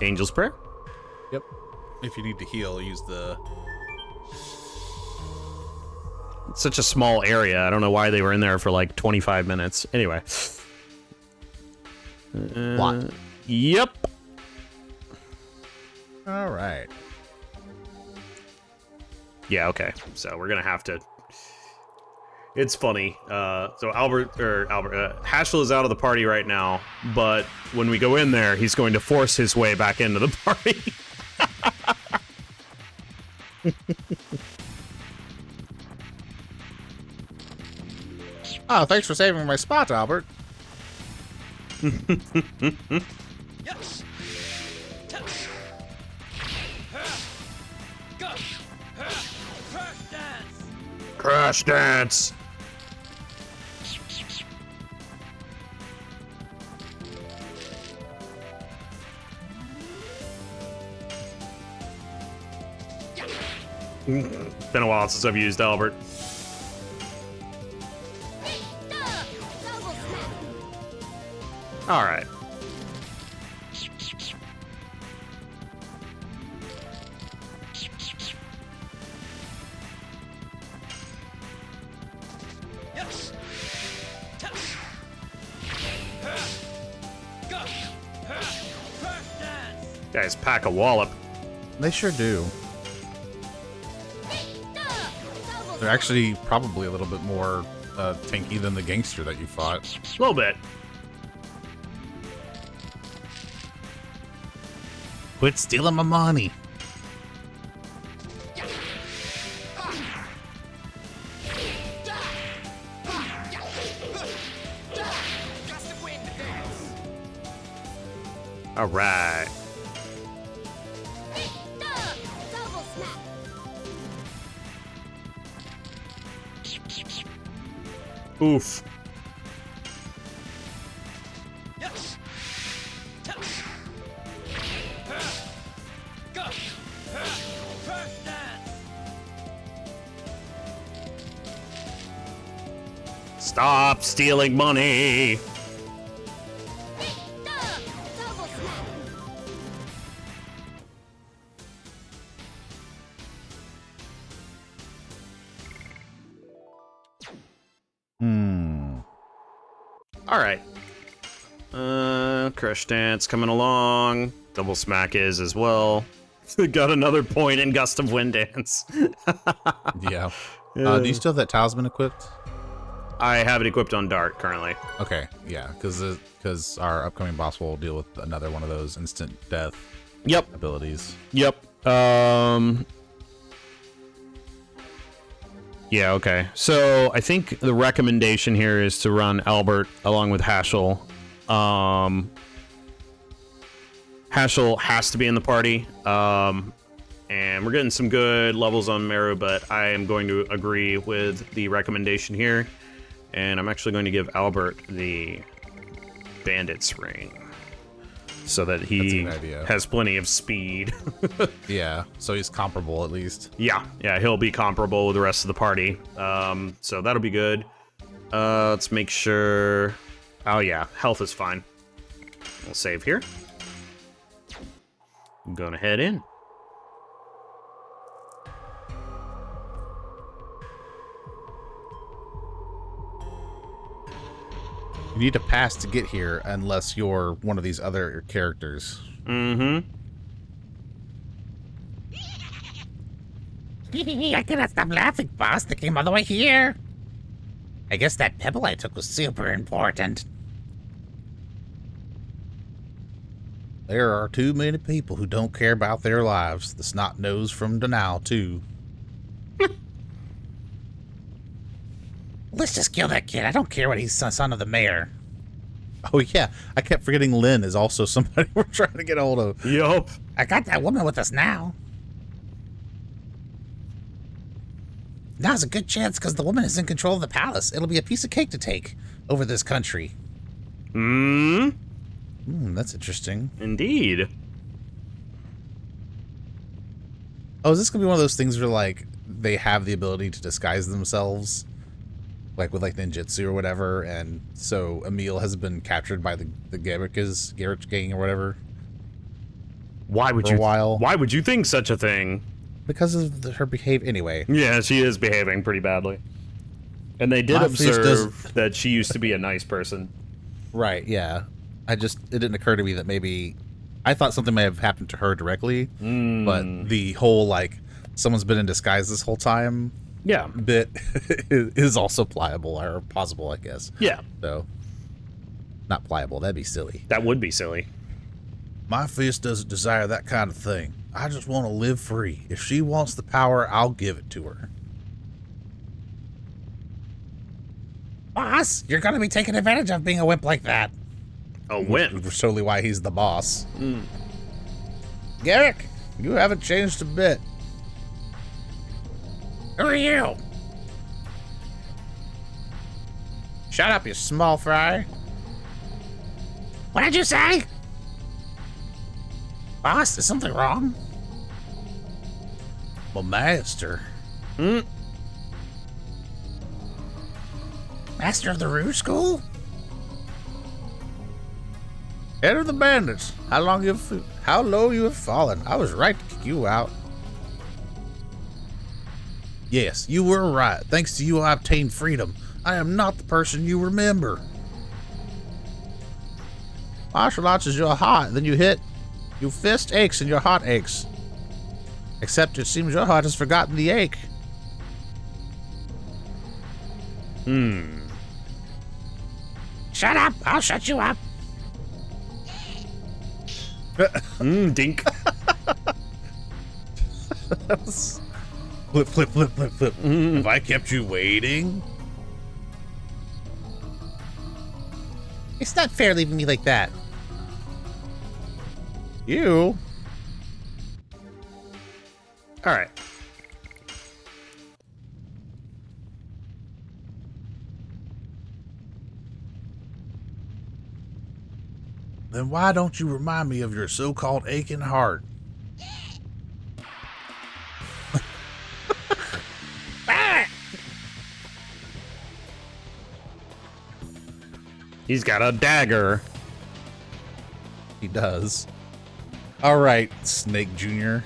Angel's Prayer. Yep. If you need to heal, use the... It's such a small area. I don't know why they were in there for like 25 minutes. Anyway. What? Yep. All right. Yeah, okay. So we're gonna have to... It's funny. So Haschel is out of the party right now, but when we go in there, he's going to force his way back into the party. Oh, thanks for saving my spot, Albert. Yes. Touch. Go. Crash dance. Crash dance. Been a while since I've used Albert. Double snap. All right. Yes. Touch. Go. Crash dance. Guys, pack a wallop. They sure do. Double They're actually probably a little bit more tanky than the gangster that you fought. A little bit. Quit stealing my money. Gust of wind dance. All right. double snap. Oof. Yes. Touch. Go. Crash dance. Stop stealing money. Double snap. All right. Crush Dance coming along. Double Smack is as well. Got another point in Gust of Wind Dance. Yeah. Do you still have that talisman equipped? I have it equipped on Dart currently. Okay, yeah, because our upcoming boss will deal with another one of those instant death Yep. abilities. Yep. Yeah, okay. So I think the recommendation here is to run Albert along with Haschel. Haschel has to be in the party. And we're getting some good levels on Meru, but I am going to agree with the recommendation here. And I'm actually going to give Albert the Bandit's Ring so that he That's a good idea. has plenty of speed. Yeah, so he's comparable at least. Yeah, he'll be comparable with the rest of the party. So that'll be good. Let's make sure... Oh yeah, health is fine. We'll save here. I'm gonna head in. You need to pass to get here unless you're one of these other characters. Mm-hmm. I cannot stop laughing, boss. They came all the way here. I guess that pebble I took was super important. There are too many people who don't care about their lives. The snot nose from Denial, too. Let's just kill that kid. I don't care what he's son of the mayor. Oh, yeah. I kept forgetting Lynn is also somebody we're trying to get a hold of. Yup. I got that woman with us now. Now's a good chance because the woman is in control of the palace. It'll be a piece of cake to take over this country. That's interesting. Indeed. Oh, is this going to be one of those things where, like, they have the ability to disguise themselves? Like, with, like, ninjutsu or whatever, and so Emil has been captured by the Gehrich gang or whatever? Why would For a while. Why would you think such a thing? Because of her behavior. Anyway. Yeah, she is behaving pretty badly. And they did My face observe that she used to be a nice person. Right, yeah. It didn't occur to me that maybe... I thought something may have happened to her directly, but the whole, like, someone's been in disguise this whole time Yeah. bit is also pliable, or possible, I guess. Yeah. So, not pliable, that'd be silly. That would be silly. My fist doesn't desire that kind of thing. I just want to live free. If she wants the power, I'll give it to her. Boss, you're going to be taken advantage of being a wimp like that. A wimp. Which is totally why he's the boss. Gehrich, you haven't changed a bit. Who are you? Shut up, you small fry. What did you say? Boss, is something wrong? My master. Master of the Rouge School? Head of the bandits. How low you have fallen. I was right to kick you out. Yes, you were right. Thanks to you, I obtained freedom. I am not the person you remember. Martial arts is your heart, then you hit. Your fist aches and your heart aches. Except it seems your heart has forgotten the ache. Shut up! I'll shut you up! Dink. Flip, flip, flip, flip, flip. Have I kept you waiting? It's not fair leaving me like that. You? All right. Then why don't you remind me of your so-called aching heart? He's got a dagger. He does. All right, Snake Jr.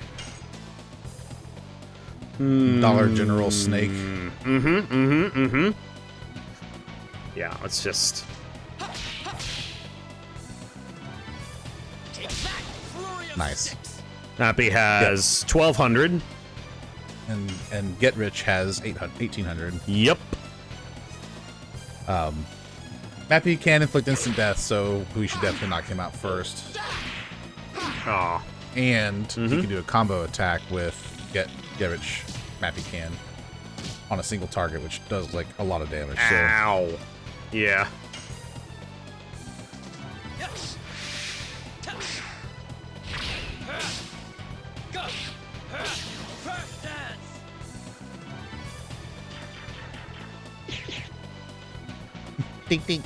Dollar General Snake. Yeah, let's just... Take that, flurry of Nice. sticks. Mappi has 1,200. And Gehrich has 1,800. Yep. Mappi can inflict instant death, so we should definitely knock him out first. Aw. And he can do a combo attack with Gehrich. Mappi can on a single target, which does like a lot of damage. So Ow. Yeah. Yes. Go. First dance. Ding ding.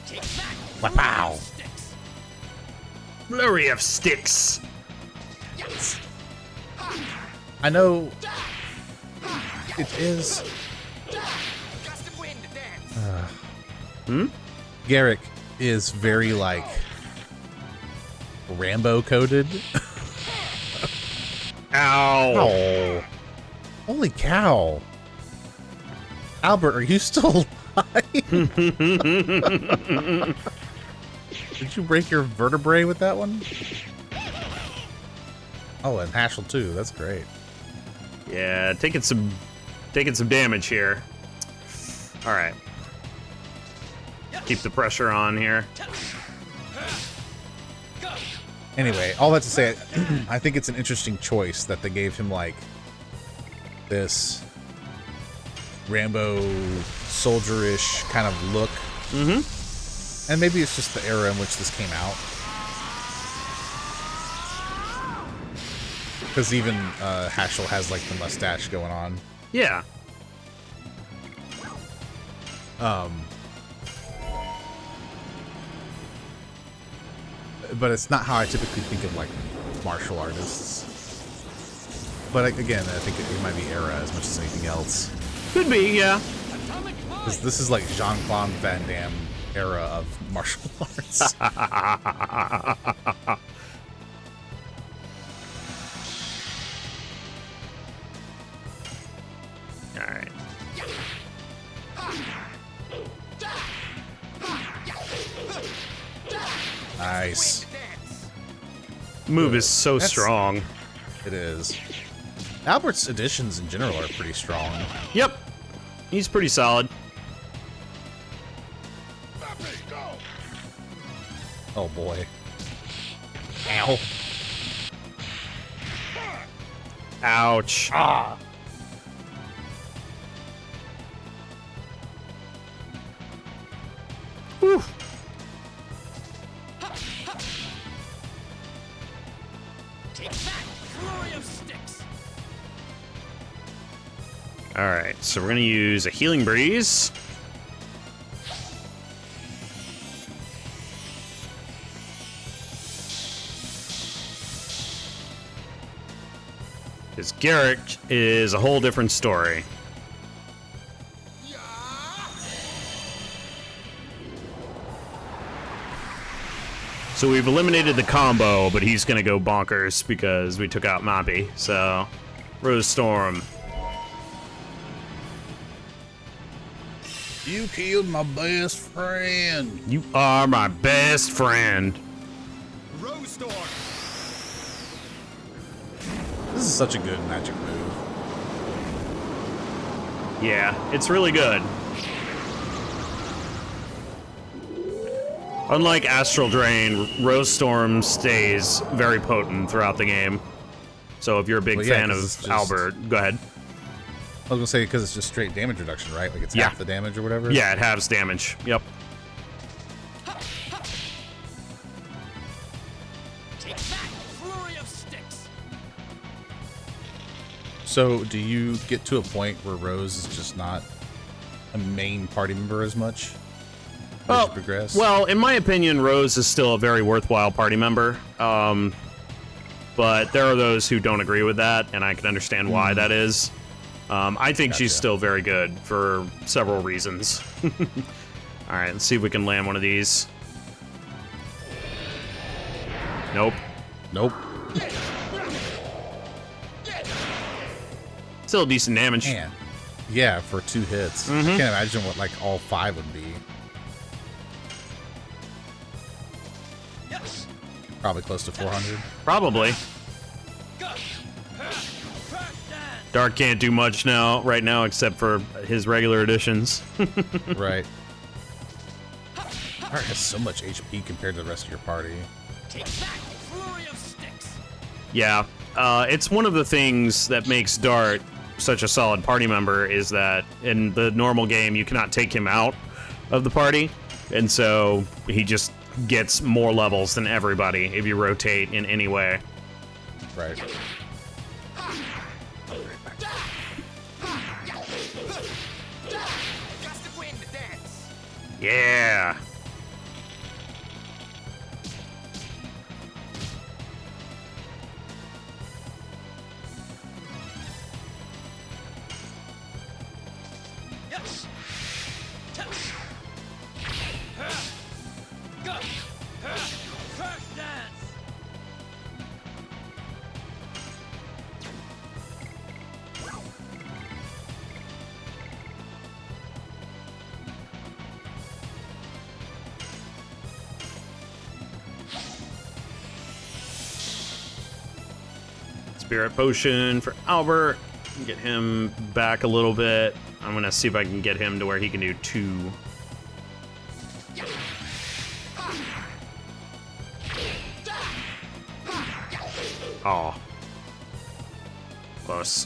Take that, Wow. sticks. Flurry of sticks. Yes. I know it is. Gust of wind to dance. Gehrich is very like Rambo coded. Ow. Oh, holy cow! Albert, are you still alive? Did you break your vertebrae with that one? Oh, and Hashel too. That's great. Yeah, taking some damage here. All right. keep the pressure on here. Anyway, all that to say, I think it's an interesting choice that they gave him, like, this Rambo soldier-ish kind of look. Mm-hmm. And maybe it's just the era in which this came out. Because even Haschel has, like, the mustache going on. Yeah. But it's not how I typically think of, like, martial artists. But again, I think it might be era as much as anything else. Could be, yeah. Because this is like Jean-Claude Van Damme era of martial arts. Alright. Nice. Move is so That's- strong. It is. Albert's additions in general are pretty strong. Yep. He's pretty solid. Oh boy. Ow. Ouch. Ah. Whew. Take that, flurry of sticks. Alright, so we're gonna use a healing breeze. Because Gehrich is a whole different story. So we've eliminated the combo, but he's gonna go bonkers because we took out Mappi. So, Rose Storm. You killed my best friend. You are my best friend. Rose Storm. This is such a good magic move. Yeah, it's really good. Unlike Astral Drain, Rose Storm stays very potent throughout the game. So if you're a big Well, yeah, fan 'cause of it's just- Albert, go ahead. I was gonna say because it's just straight damage reduction, right? Like it's Yeah. half the damage or whatever. Yeah, it halves damage. Yep. Take that, flurry of sticks. So do you get to a point where Rose is just not a main party member as much as you progress? Well, in my opinion, Rose is still a very worthwhile party member. But there are those who don't agree with that, and I can understand why that is. I think she's Gotcha. still very good for several reasons. All right, let's see if we can land one of these. Nope. Nope. Still decent damage. Man. Yeah, for 2 hits. I can't imagine what like all 5 would be. Yes. Probably close to 400. Probably. Go. Crack dance. Dark can't do much right now, except for his regular additions. Right. Art has so much HP compared to the rest of your party. Take that, flurry of sticks. Yeah, it's one of the things that makes Dart such a solid party member is that in the normal game you cannot take him out of the party, and so he just gets more levels than everybody if you rotate in any way. Right. Got to win the dance. Yeah. Yes. Go. Crack dance. Spirit Potion for Albert. Get him back a little bit. I'm gonna see if I can get him to where he can do 2. Oh. Close.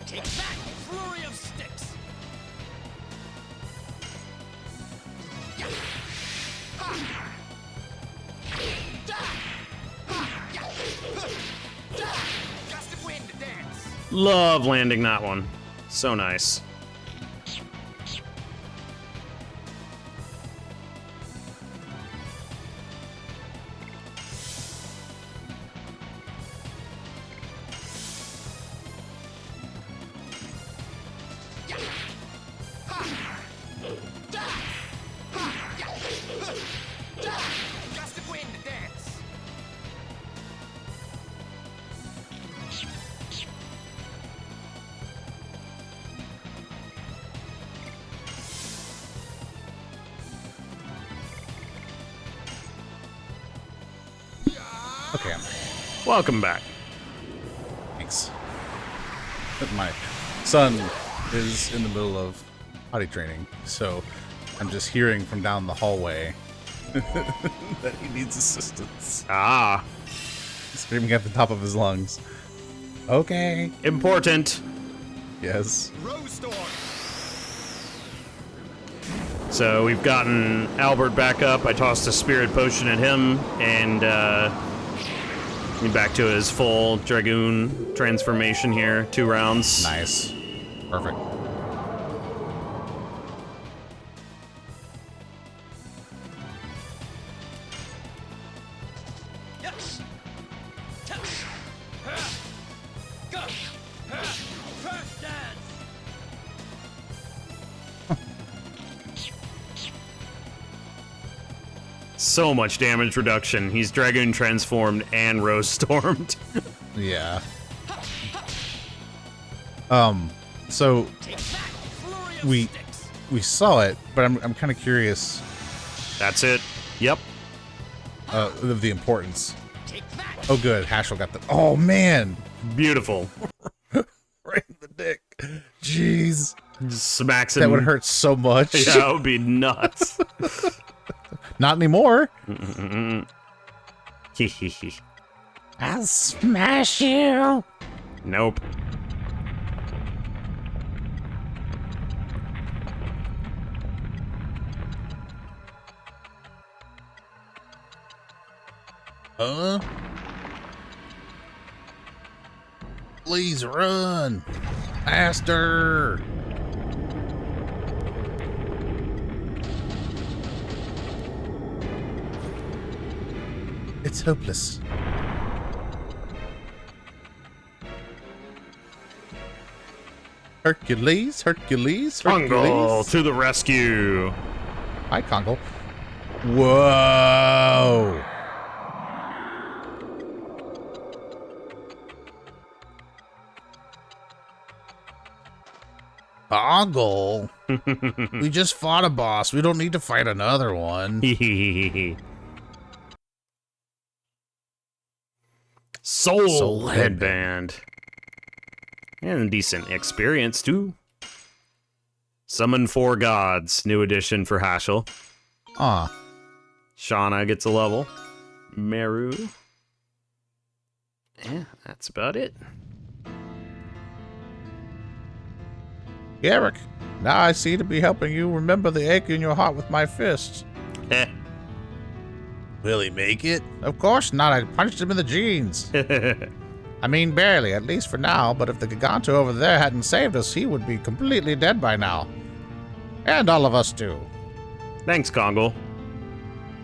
Take back, flurry of sticks. Gust of wind to dance. Love landing that one. So nice. Gust of wind to dance. Okay, Welcome back. thanks. My son is in the middle of potty training, so I'm just hearing from down the hallway that he needs assistance. Ah, Screaming at the top of his lungs. Okay. important. Yes. Rose storm. So we've gotten Albert back up. I tossed a spirit potion at him, and back to his full Dragoon transformation here. 2 rounds. Nice. Perfect. Yes. Go. First dance. So much damage reduction. He's Dragoon transformed and Rose Stormed. Yeah. So Take back, flurry of we sticks. we saw it, but I'm kind of curious That's it. Yep. of the importance. Take back. Oh, good. Hashel got the. Oh man, Beautiful. right in the dick. Jeez, Smacks him. that would hurt so much. Yeah, that would be nuts. Not anymore. Hehehe. I'll smash you. Nope. Huh? Please run faster. It's hopeless. Hercules, Hercules, Kongol Hercules. to the rescue. Hi, Kongol. Whoa. Kongol. We just fought a boss. We don't need to fight another one. Soul headband. And decent experience, too. Summon 4 gods. New edition for Hashel. Ah, Shauna gets a level. Meru. Yeah, that's about it. Gehrich, now I see to be helping you remember the ache in your heart with my fists. Heh. will he make it? Of course not. I punched him in the jeans. I mean, barely, at least for now, but if the Giganto over there hadn't saved us, he would be completely dead by now. And all of us too. Thanks, Kongol.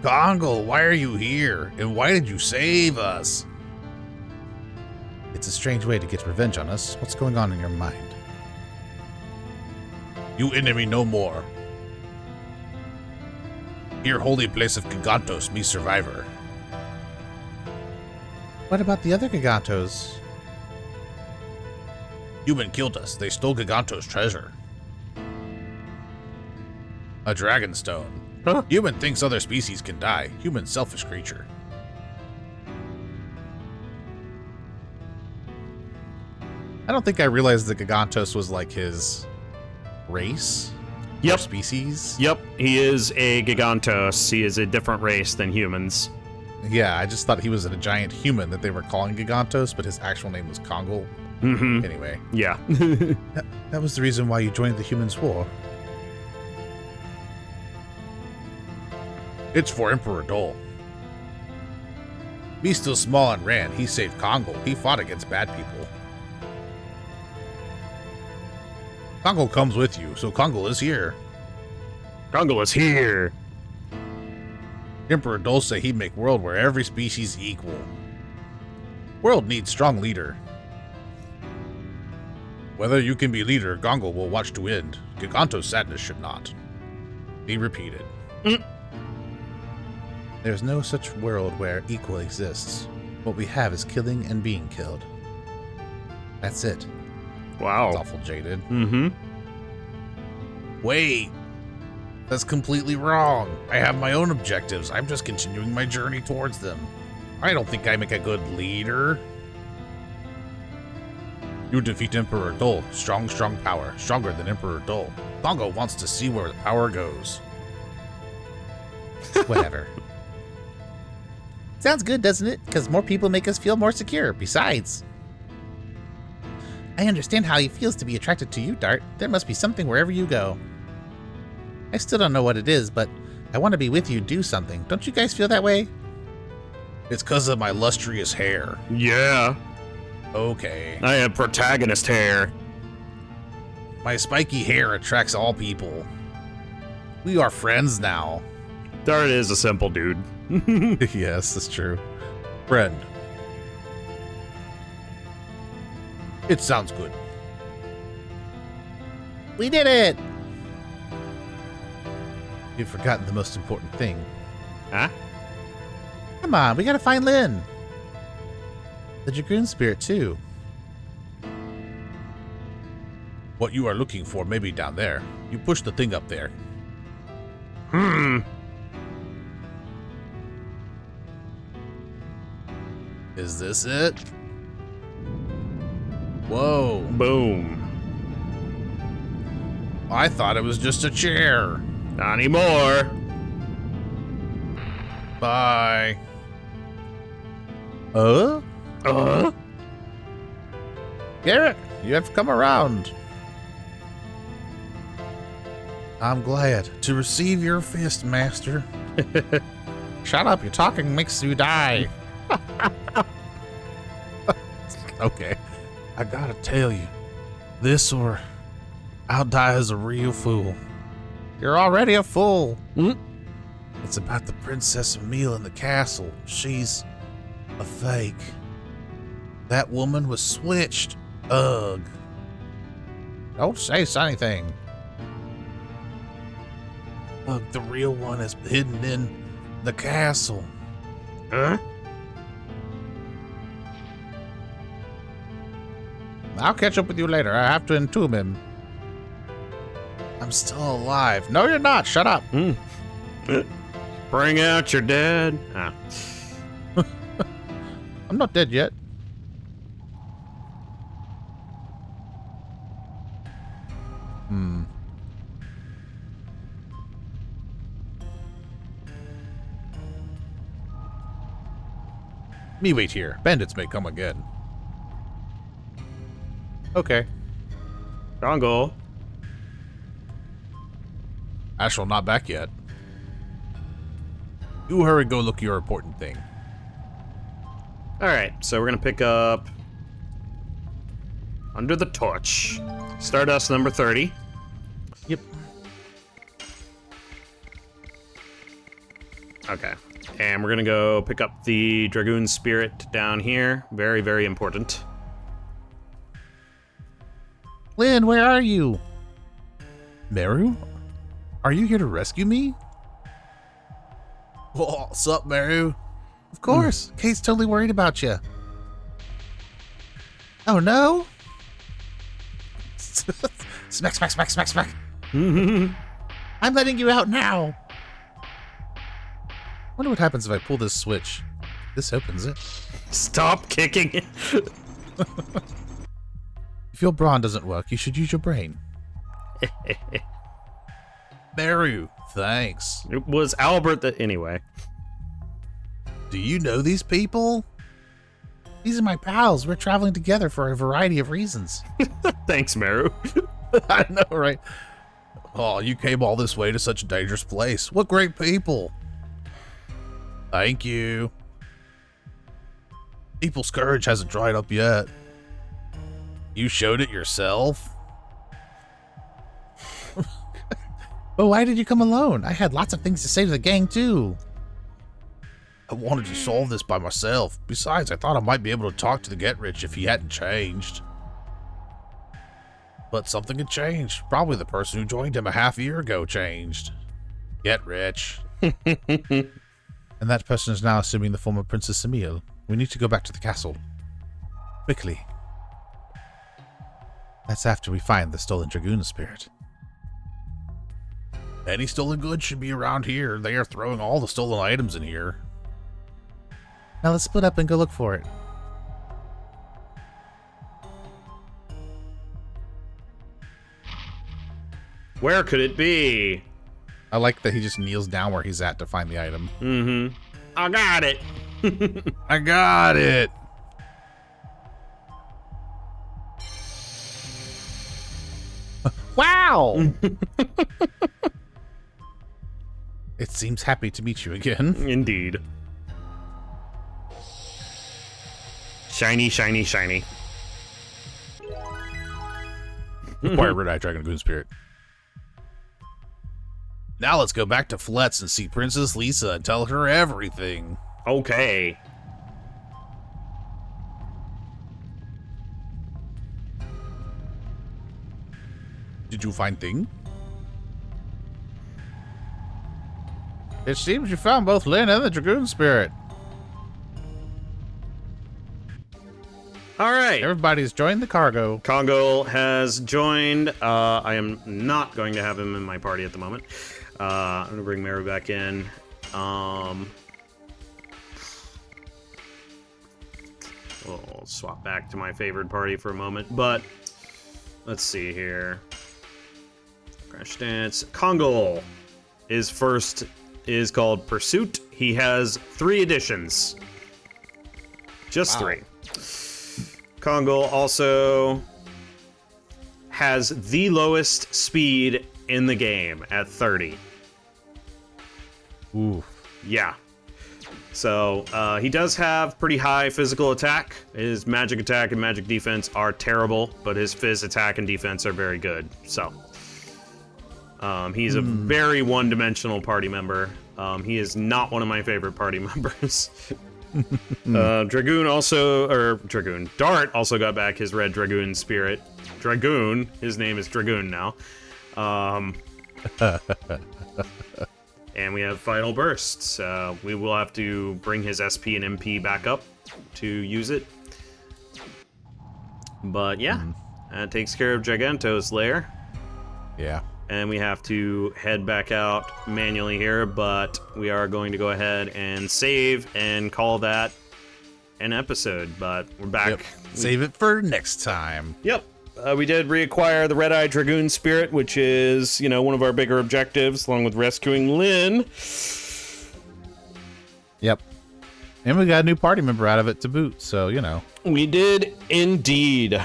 Kongol, why are you here? And why did you save us? It's a strange way to get revenge on us. What's going on in your mind? You enemy no more. Here, holy place of Gigantos, me survivor. What about the other Gigantos? Human killed us. They stole Giganto's treasure. A dragon stone. Huh? Human thinks other species can die. Human selfish creature. I don't think I realized that Gigantos was like his race. Yep. Or species. Yep, he is a Gigantos. He is a different race than humans. Yeah, I just thought he was a giant human that they were calling Gigantos, but his actual name was Kongol. Mm-hmm. Anyway. Yeah. That was the reason why you joined the Humans' War. It's for Emperor Dole. He's still small and ran. He saved Kongol. He fought against bad people. Kongol comes with you, so Kongol is here. Kongol is here. Emperor Dole say he'd make world where every species equal. World needs strong leader. Whether you can be leader, Kongol will watch to end. Giganto's sadness should not. He repeated. There's no such world where equal exists. What we have is killing and being killed. That's it. Wow. It's awful jaded. Mm-hmm. Wait. That's completely wrong. I have my own objectives. I'm just continuing my journey towards them. I don't think I make a good leader. You defeat Emperor Dole. Strong power. Stronger than Emperor Dole. Kongol wants to see where the power goes. Whatever. Sounds good, doesn't it? Because more people make us feel more secure. Besides, I understand how he feels to be attracted to you, Dart. There must be something wherever you go. I still don't know what it is, but I want to be with you, do something. Don't you guys feel that way? It's because of my lustrous hair. Yeah. Okay. I have protagonist hair. My spiky hair attracts all people. We are friends now. Dart is a simple dude. Yes, that's true. Friend. It sounds good. We did it! You've forgotten the most important thing. Huh? Come on, we gotta find Lynn. The Dragoon spirit, too. What you are looking for may be down there. You push the thing up there. Is this it? Whoa. Boom. I thought it was just a chair. Not anymore. Bye. Gehrich, you have come around. I'm glad to receive your fist, master. Shut up, your talking makes you die. Okay. I gotta tell you, this or I'll die as a real fool. You're already a fool. It's about the Princess Emile in the castle. She's a fake. That woman was switched. Ugh. Don't say anything. Look, the real one is hidden in the castle. Huh? I'll catch up with you later. I have to entomb him. I'm still alive. No, you're not. Shut up. Bring out your dead. Ah. I'm not dead yet. Me wait here. Bandits may come again. Okay. Kongol. Ashel not back yet. You hurry, go look your important thing. Alright, so we're gonna pick up Under the Torch. Stardust number 30. Yep. Okay. And we're gonna go pick up the Dragoon Spirit down here. Very, very important. Lynn, where are you? Meru? Are you here to rescue me? What's up, Meru? Of course. Kate's totally worried about you. Oh, no? Smack, smack, smack, smack, smack. I'm I'm letting you out now. Wonder what happens if I pull this switch. This opens it. Stop kicking it. If your brawn doesn't work, you should use your brain. Meru, thanks. It was Albert that... Anyway. Do you know these people? These are my pals. We're traveling together for a variety of reasons. Thanks, Meru. I know, right? Oh, you came all this way to such a dangerous place. What great people. Thank you. People's courage hasn't dried up yet. You showed it yourself? But why did you come alone? I had lots of things to say to the gang, too. I wanted to solve this by myself. Besides, I thought I might be able to talk to the Gehrich if he hadn't changed. But something had changed. Probably the person who joined him a half year ago changed. Gehrich. And that person is now assuming the form of Princess Emil. We need to go back to the castle. Quickly. That's after we find the stolen Dragoon spirit. Any stolen goods should be around here. They are throwing all the stolen items in here. Now let's split up and go look for it. Where could it be? I like that he just kneels down where he's at to find the item. Mm-hmm. I got it. I got it. Wow! It seems happy to meet you again. Indeed. Shiny, shiny, shiny. Acquire Red-Eye Dragoon Spirit. Now let's go back to Fletz and see Princess Lisa and tell her everything. Okay. Did you find thing? It seems you found both Lynn and the Dragoon Spirit. All right. Everybody's joined the cargo. Kongol has joined. I am not going to have him in my party at the moment. I'm going to bring Meru back in. We'll swap back to my favorite party for a moment, but let's see here. Crash Dance. Kongol is first is called Pursuit. He has 3 additions. Just 3. Kongol also has the lowest speed in the game at 30. Ooh. Yeah. So he does have pretty high physical attack. His magic attack and magic defense are terrible, but his phys attack and defense are very good. So he's a very one-dimensional party member. He is not one of my favorite party members. Dragoon also, or Dragoon, Dart also got back his red Dragoon spirit. Dragoon, his name is Dragoon now. And we have Final Bursts. We will have to bring his SP and MP back up to use it. But yeah, that takes care of Giganto's lair. Yeah. And we have to head back out manually here, but we are going to go ahead and save and call that an episode. But we're back. Yep. Save it for next time. Yep. We did reacquire the Red-Eye Dragoon Spirit, which is, you know, one of our bigger objectives, along with rescuing Lynn. Yep. And we got a new party member out of it to boot, so, you know. We did indeed.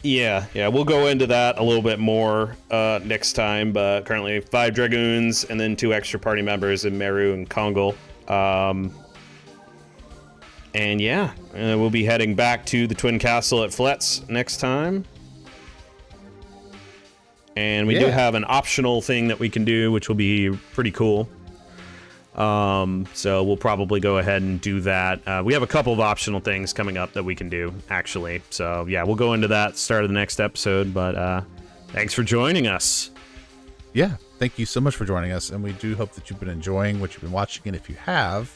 Yeah, we'll go into that a little bit more next time, but currently 5 Dragoons and then 2 extra party members in Meru and Kongol. And yeah, we'll be heading back to the Twin Castle at Fletz next time. And we do have an optional thing that we can do, which will be pretty cool. So we'll probably go ahead and do that. We have a couple of optional things coming up that we can do, actually. So yeah, we'll go into that start of the next episode, but thanks for joining us. Yeah, thank you so much for joining us, and we do hope that you've been enjoying what you've been watching, and if you have,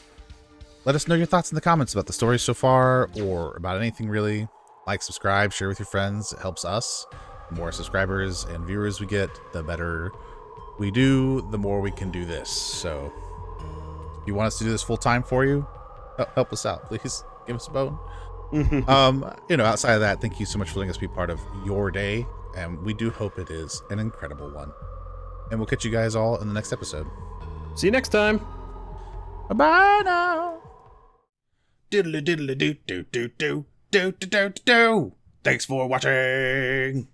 let us know your thoughts in the comments about the story so far, or about anything really. Like, subscribe, share with your friends. It helps us. The more subscribers and viewers we get, the better we do, the more we can do this. So if you want us to do this full time for you, help us out, please. Give us a bone. Outside of that, thank you so much for letting us be part of your day, and we do hope it is an incredible one. And we'll catch you guys all in the next episode. See you next time. Bye now. Diddly diddly do do do do do do do do. Thanks for watching.